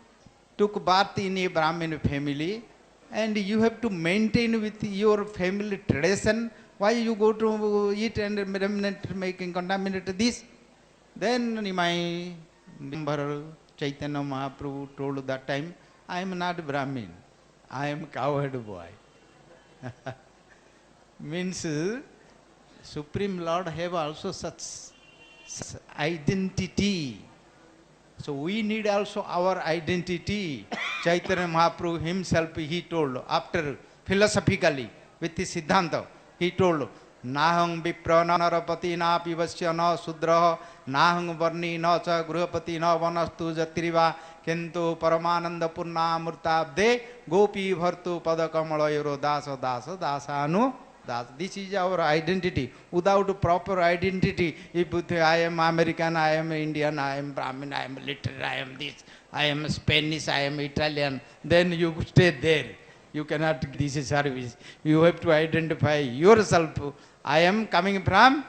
took birth in a Brahmin family, and you have to maintain with your family tradition. Why you go to eat and remnant making contaminate this? Then Nimai Chaitanya Mahaprabhu told that time, I am not Brahmin, I am cowherd boy. Means Supreme Lord have also such identity. So we need also our identity. Chaitanya Mahaprabhu himself, he told, after philosophically, with his Siddhanta, he told, Nahang vipra narapati na pivasya na sudraha, Nahang varni na cha grihapati na vanastu jatriva, Kintu paramananda purna murtabde, Gopi bhartu padakamalayuro dasa dasa dasanu. This is our identity. Without proper identity, if you say, I am American, I am Indian, I am Brahmin, I am literate, I am this, I am Spanish, I am Italian, then you stay there. You cannot give this service. You have to identify yourself. I am coming from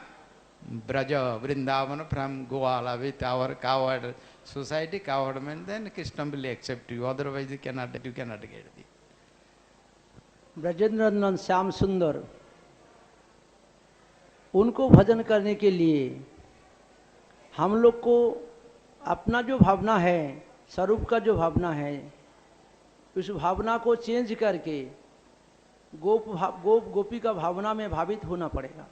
Braja, Vrindavan, from Goala, with our cowherd society, cowherd men, then Krishna will accept you. Otherwise, you cannot get it. ब्रजेंद्रनंदन Shyam सुंदर, उनको भजन करने के लिए हम लोग को अपना जो भावना है, स्वरूप का जो भावना है, उस भावना को चेंज करके गोपी का भावना में भावित होना पड़ेगा।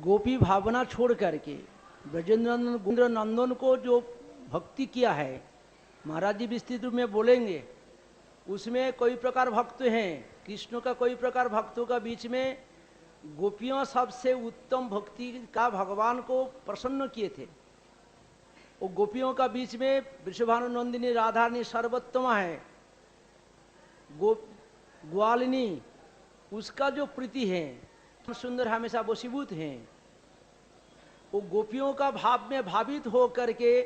गोपी भावना छोड़ करके ब्रजेंद्र नंदन को जो भक्ति किया है, महाराज जी विस्तृत रूप में बोलेंगे, उसमें कोई प्रकार भक्त हैं, कृष्ण का कोई प्रकार भक्तों का बीच में गोपियों सबसे उत्तम भक्ति का भगवान को प्रसन्न किए थे। वो गोपियों का बीच में वृषभानुनंदिनी राधारानी सर्वोत्तमा है, ग्वालिनी उसका जो प्रीति है, सुंदर हमेशा वशीभूत हैं। वो गोपियों का भाव में भावित हो करके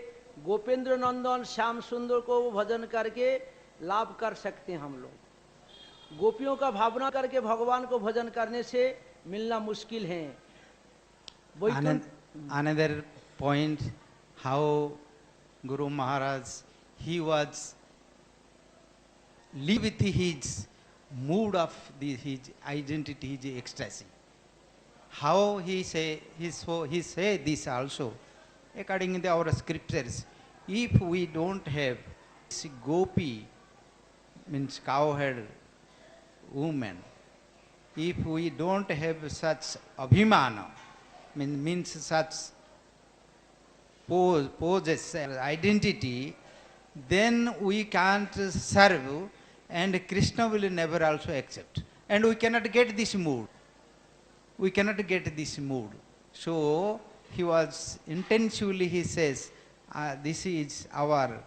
गोपेंद्र नंदन श्याम सुंदर को भजन करके लाभ कर सकते हैं हम लोग। गोपियों का भावना करके भगवान को भजन करने से मिलना मुश्किल है। Another point, how Guru Maharaj, he was live with his mood of his identity, his ecstasy. How he say this also, according to our scriptures, if we don't have gopi, means cowherd woman, if we don't have such abhimana, means such poses identity, then we can't serve, and Krishna will never also accept. And we cannot get this mood. We cannot get this mood. So he was intensively, he says, this is our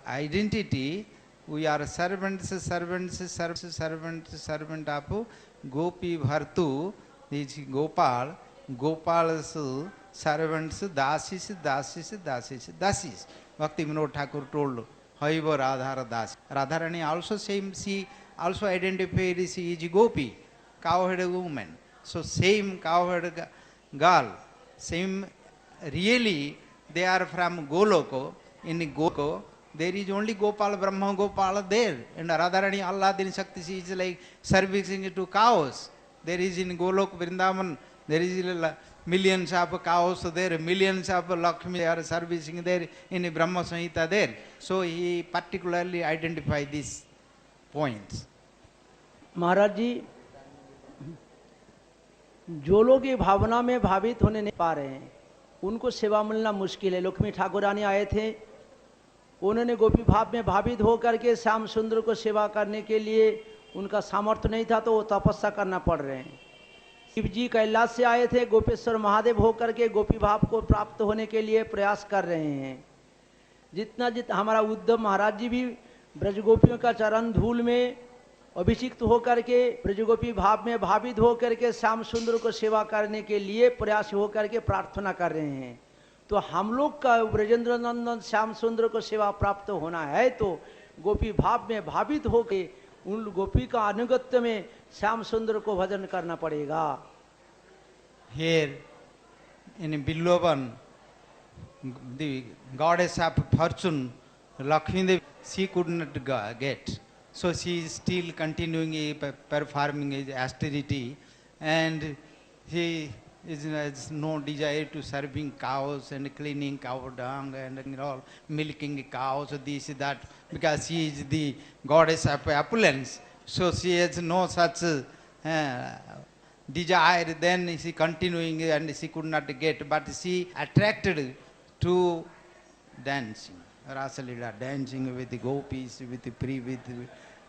identity. We are servant of Gopi Bhartu, this Gopal, Gopal's servants, dasis. Bhakti Vinod Thakur told, however, Radhara Das. Radharani also same, she also identified she is Gopi, cowherd woman. So same cowherd girl, same, really they are from Goloko. In Goloko, there is only Gopal, Brahma Gopal there. And Radharani Allah Din Shakti, she is like servicing to cows. There is in Golok, Vrindavan, there is millions of cows there, millions of Lakshmi are servicing there in Brahma Samhita there. So he particularly identified these points. महाराज जी, जो लोग ये भावना में भावित होने नहीं पा रहे हैं उनको सेवा मिलना मुश्किल है। लक्ष्मी ठाकुर रानी आए थे, उन्होंने गोपी भाव में भावित हो करके श्याम सुंदर को सेवा करने के लिए उनका सामर्थ्य नहीं था, तो वो तपस्या करना पड़ रहे हैं। शिव जी कैलाश से आए थे, गोपेश्वर महादेव हो करके गोपी भाव को प्राप्त होने के लिए प्रयास कर रहे हैं। जितना हमारा उद्धव महाराज जी भी ब्रजगोपियों का चरण धूल में अभिषिक्त हो करके ब्रजगोपी भाव में भावित हो करके श्याम सुंदर को सेवा करने के लिए प्रयास हो करके प्रार्थना कर रहे हैं। तो हम लोग का ब्रजेंद्र नंदन श्याम सुंदर को सेवा प्राप्त होना है तो गोपी भाव में भावित होकर उन गोपी का अनुगत्य में श्याम सुंदर को भजन करना पड़ेगा। Here in Vrindavan, the goddess of fortune, Lakshmi Devi, she could not get. So she is still continuing performing his austerity, and he has no desire to serving cows and cleaning cow dung and all, milking cows, this, that, because she is the goddess of opulence. So she has no such desire. Then she continuing and she could not get, but she attracted to dancing, Rasalila, dancing with the gopis, with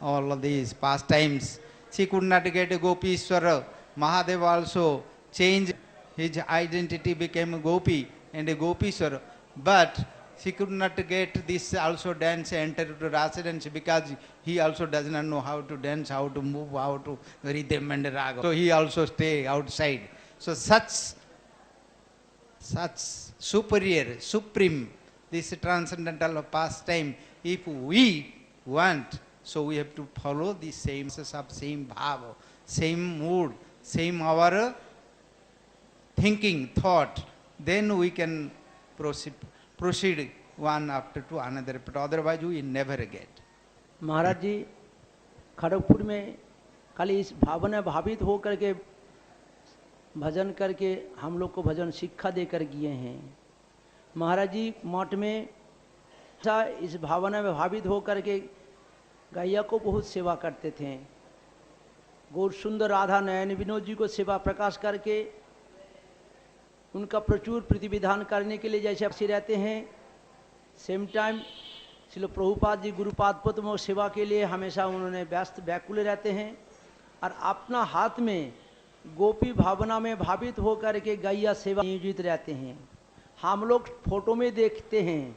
all of these pastimes. She could not get a Gopishwara. Mahadeva also changed his identity, became a Gopi and a Gopishwara. But she could not get this also dance, enter to residence, because he also does not know how to dance, how to move, how to rhythm and raga. So he also stay outside. So such superior, supreme, this transcendental pastime, if we want, so we have to follow the same bhava, same mood, same our thinking, thought. Then we can proceed one after to another, but otherwise we never get. महाराज जी, खड़गपुर में खाली इस भावना भावित हो करके भजन करके हम लोग को भजन शिक्षा देकर गए हैं। महाराज जी मठ में इस भावना में भावित हो करके गैया को बहुत सेवा करते थे। गौर सुंदर राधा नयन विनोद जी को सेवा प्रकाश करके उनका प्रचुर प्रतिविधान करने के लिए जैसे अच्छे रहते हैं, सेम टाइम श्रील प्रभुपाद जी गुरुपाद पद्म सेवा के लिए हमेशा उन्होंने व्यस्त व्याकुल रहते हैं और अपना हाथ में गोपी भावना में भावित होकर के गैया सेवा नियोजित रहते हैं। हम लोग फोटो में देखते हैं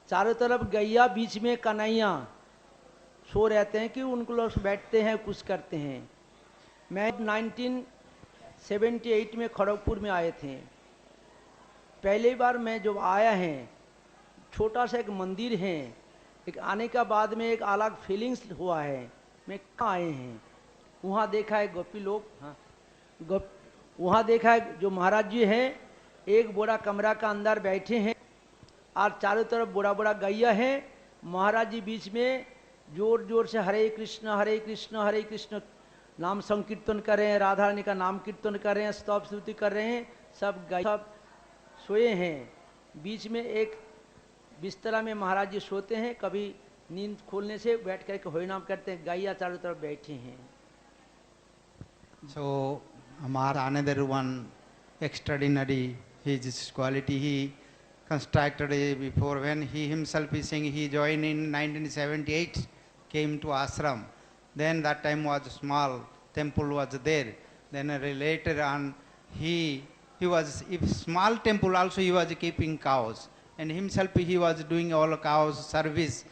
चारों तरफ गैया, बीच में कन्हैया सो रहते हैं कि उनको लोग बैठते हैं, कुछ करते हैं। मैं 1978 में खड़गपुर में आए थे। पहली बार मैं जब आया है, छोटा सा एक मंदिर है, एक आने का बाद में एक अलग फीलिंग्स हुआ है। मैं कहाँ आए हैं, वहाँ देखा है गोपी लोग, हाँ वहाँ देखा है जो महाराज जी हैं एक बड़ा कमरा का अंदर बैठे हैं और चारों तरफ बड़ा बड़ा गैया है। महाराज जी बीच में जोर जोर से हरे कृष्ण हरे कृष्ण नाम संकीर्तन कर रहे हैं, राधा रानी का नाम कीर्तन कर रहे हैं, स्तव स्तुति कर रहे हैं। सब गैया सब सोए हैं। बीच में एक बिस्तरा में महाराज जी सोते हैं, कभी नींद खोलने से बैठ करके होय नाम करते हैं। गैया चारों तरफ बैठे हैं। So another one extraordinary his quality he constructed before when he himself is saying he joined in 1978, came to ashram. Then that time was small temple was there. Then later on he was, if small temple also he was keeping cows, and himself he was doing all cows service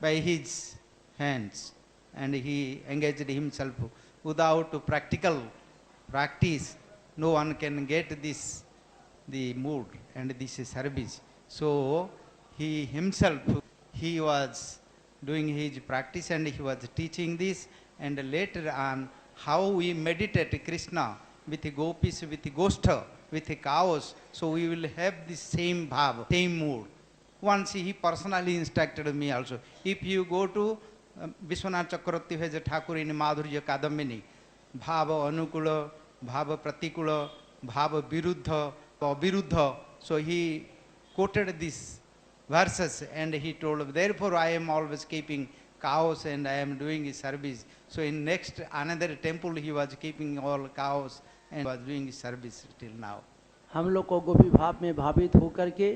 by his hands, and he engaged himself. Without practical practice, no one can get this, the mood and this service. So he himself, he was doing his practice and he was teaching this, and later on how we meditate Krishna with the gopis, with the goshtha, with the cows, so we will have the same bhav, same mood. Once he personally instructed me also. If you go to Vishwanath Chakravarti has a Thakur in Madhurya Kadambini, bhava anukula, bhava pratikula, bhava viruddha, aviruddha. So he quoted these verses and he told, therefore I am always keeping cows and I am doing his service. So in next another temple he was keeping all cows and was doing his service till now. हम लोग को गोपी भाव में भावित होकर के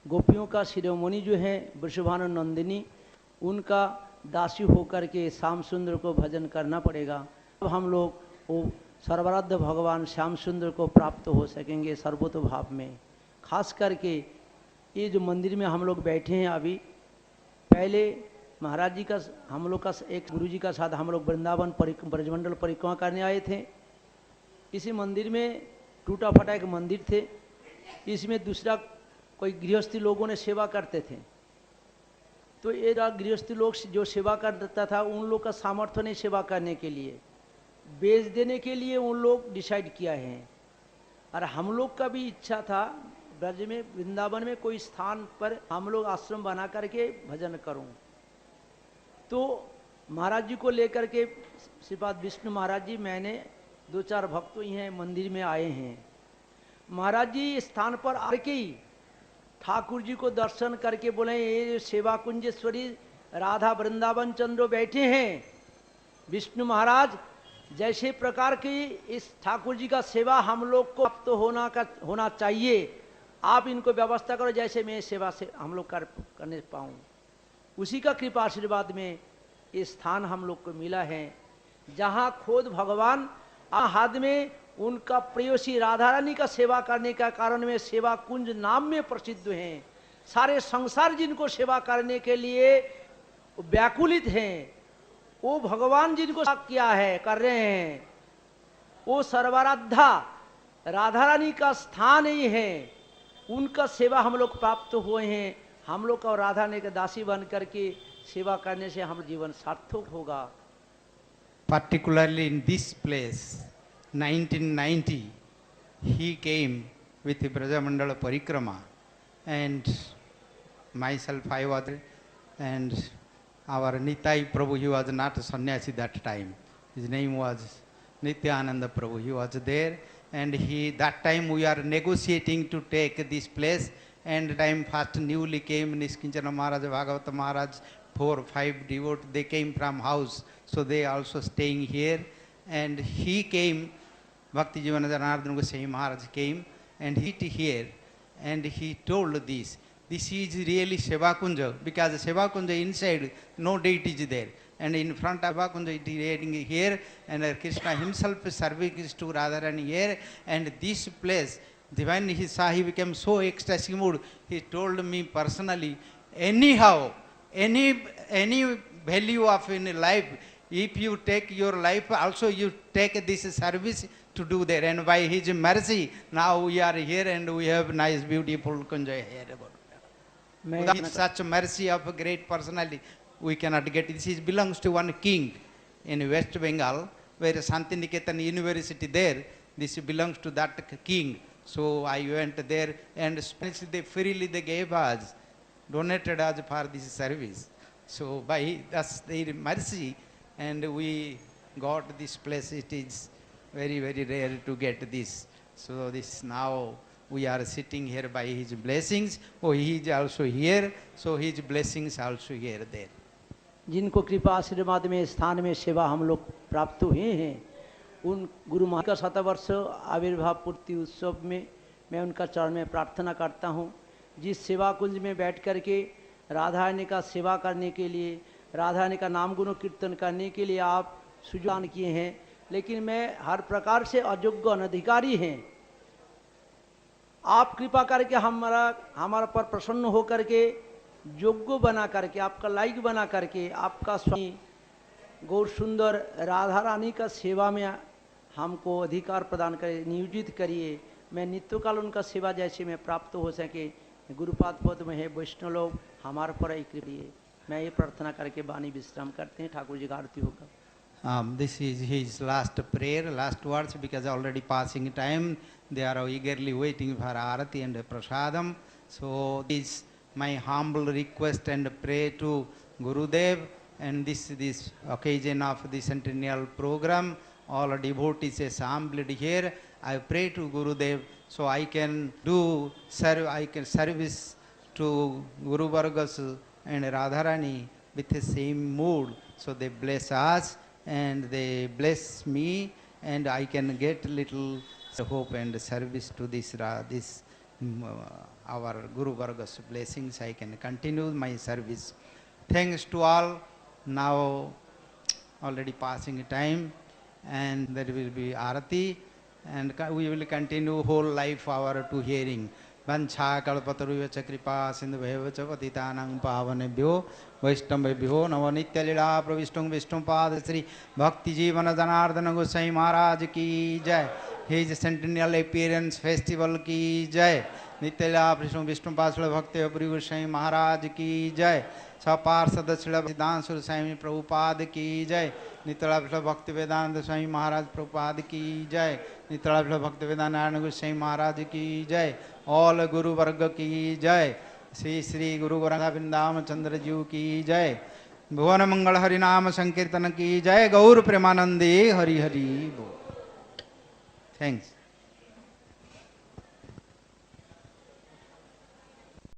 गोपियों का शिरोमणि जो है वृषभानु नंदिनी, उनका दासी होकर के श्याम सुंदर को भजन करना पड़ेगा। अब हम लोग वो सर्वाराध्य भगवान श्याम सुंदर को प्राप्त हो सकेंगे सर्वतो भाव में। खास करके ये जो मंदिर में हम लोग बैठे हैं अभी, पहले महाराज जी का हम लोग का एक गुरु जी का साथ हम लोग वृंदावन ब्रजमंडल परिक्रमा करने आए थे। इसी मंदिर में टूटा फटा एक मंदिर थे, इसमें दूसरा कोई गृहस्थी लोगों ने सेवा करते थे। तो ये गृहस्थी लोग जो सेवा करता था उन लोग का सामर्थ्य नहीं सेवा करने के लिए, बेच देने के लिए उन लोग डिसाइड किया है। और हम लोग का भी इच्छा था ब्रज में वृंदावन में कोई स्थान पर हम लोग आश्रम बना करके भजन करूं। तो महाराज जी को लेकर के श्रीपाद विष्णु महाराज जी, मैंने 2-4 भक्त यहाँ मंदिर में आए हैं। महाराज जी इस स्थान पर आके ही ठाकुर जी को दर्शन करके बोले, ये सेवा कुंजेश्वरी राधा वृंदावन चंद्र बैठे हैं, विष्णु महाराज जैसे प्रकार की इस ठाकुर जी का सेवा हम लोग को प्राप्त होना चाहिए, आप इनको व्यवस्था करो जैसे मैं सेवा से हम लोग करने पाऊँ। उसी का कृपा आशीर्वाद में ये स्थान हम लोग को मिला है, जहाँ खुद भगवान हाथ में उनका प्रेयसी राधा रानी का सेवा करने का कारण में सेवा कुंज नाम में प्रसिद्ध हैं। सारे संसार जिनको सेवा करने के लिए व्याकुलित हैं, वो भगवान जिनको किया है कर रहे हैं, वो सर्वाराध्या राधा रानी का स्थान ही है। उनका सेवा हम लोग प्राप्त हुए हैं। हम लोग का राधा ने के दासी बन करके सेवा करने से हम जीवन सार्थक होगा। Particularly in this place, 1990, he came with the Brajamandala Parikrama, and myself I was, and our Nitai Prabhu, he was not a sannyasi that time. His name was Nityananda Prabhu. He was there, and that time we are negotiating to take this place, and time first newly came Niskinchana Maharaj, Bhagavata Maharaj, 4 or 5 devotees, they came from house, so they also staying here, and he came, Bhakti Janardhan Goswami Maharaj came, and he here, and he told this is really Seva Kunja, because Seva Kunja inside no deity is there, and in front of Seva Kunja it is here, and Krishna himself serving to Radharani here, and this place, when he saw, he became so ecstatic mood, he told me personally, anyhow, any value of in life, if you take your life, also you take this service to do there, and by his mercy, now we are here and we have nice, beautiful kunja here. Without such mercy of a great personality, we cannot get. This belongs to one king in West Bengal, where Santiniketan University there, this belongs to that king. So I went there, and they freely they gave us, donated us for this service. So by that's their mercy, and we got this place. It is very, very rare to get this. So this now we are sitting here by his blessings. Oh, he is also here, so his blessings also here there. जिनको कृपा आशीर्वाद में स्थान में सेवा हम लोग प्राप्त हुए हैं, उन गुरु महाराज का 7वर्ष आविर्भाव पूर्ति उत्सव में मैं उनका चरण में प्रार्थना करता हूँ। जिस सेवा कुंज में बैठ कर के राधा रानी का सेवा करने के लिए, राधा रानी का नाम गुण कीर्तन करने के लिए आप सुजान किए हैं, लेकिन मैं हर प्रकार से अयोग्य अनधिकारी हैं। आप कृपा करके हमारा पर प्रसन्न हो करके योग्य बना करके, आपका लायक बना करके, आपका स्वामी गौर सुंदर राधा रानी का सेवा में हमको अधिकार प्रदान करिए, नियोजित करिए। मैं नित्यकाल उनका सेवा जैसे मैं प्राप्त हो सके, गुरुपाद पद में है वैष्णव लोग हमारे पर ही कृपा। मैं ये प्रार्थना करके वाणी विश्राम करते हैं। ठाकुर जी का आरती होगा। This is his last prayer, last words, because already passing time. They are eagerly waiting for Arati and Prasadam. So this my humble request and pray to Gurudev, and this occasion of the centennial program, all devotees assembled here. I pray to Gurudev so I can service to Guru Vargas and Radharani with the same mood. So they bless us and they bless me, and I can get little hope and service to this our Guru Varga's blessings. I can continue my service. Thanks to all. Now already passing time, and there will be Arati, and we will continue whole life hour to hearing. Vancha kalpataruvya kripa sindhubheva cha patitanang pavanebhyo vaishnavebhyo namo nitya lila pravishtum Vishnupāda Śrī Bhakti Janardana Gosai Mahārāj ki jai. His centennial appearance festival ki jai. Nitya lila pravishtum Vishnupāda Bhakti Gosai Mahārāj ki jai. Saparsad Śrīla Siddhānsur Swami Prabhupada ki jai. Nitya Bhakti Vedanta Swami Mahārāj Prabhupada ki jai. Nitya Bhakti Vedanta Gosai Mahārāj ki jai. All Guru Varga ki jai. Sri Sri Guru Varanga Vrindavan Chandra Ji ki jai. Bhuvan Mangal Hari Nama Sankirtana ki jai. Gaur Premanande Hari Hari Bol. Thanks.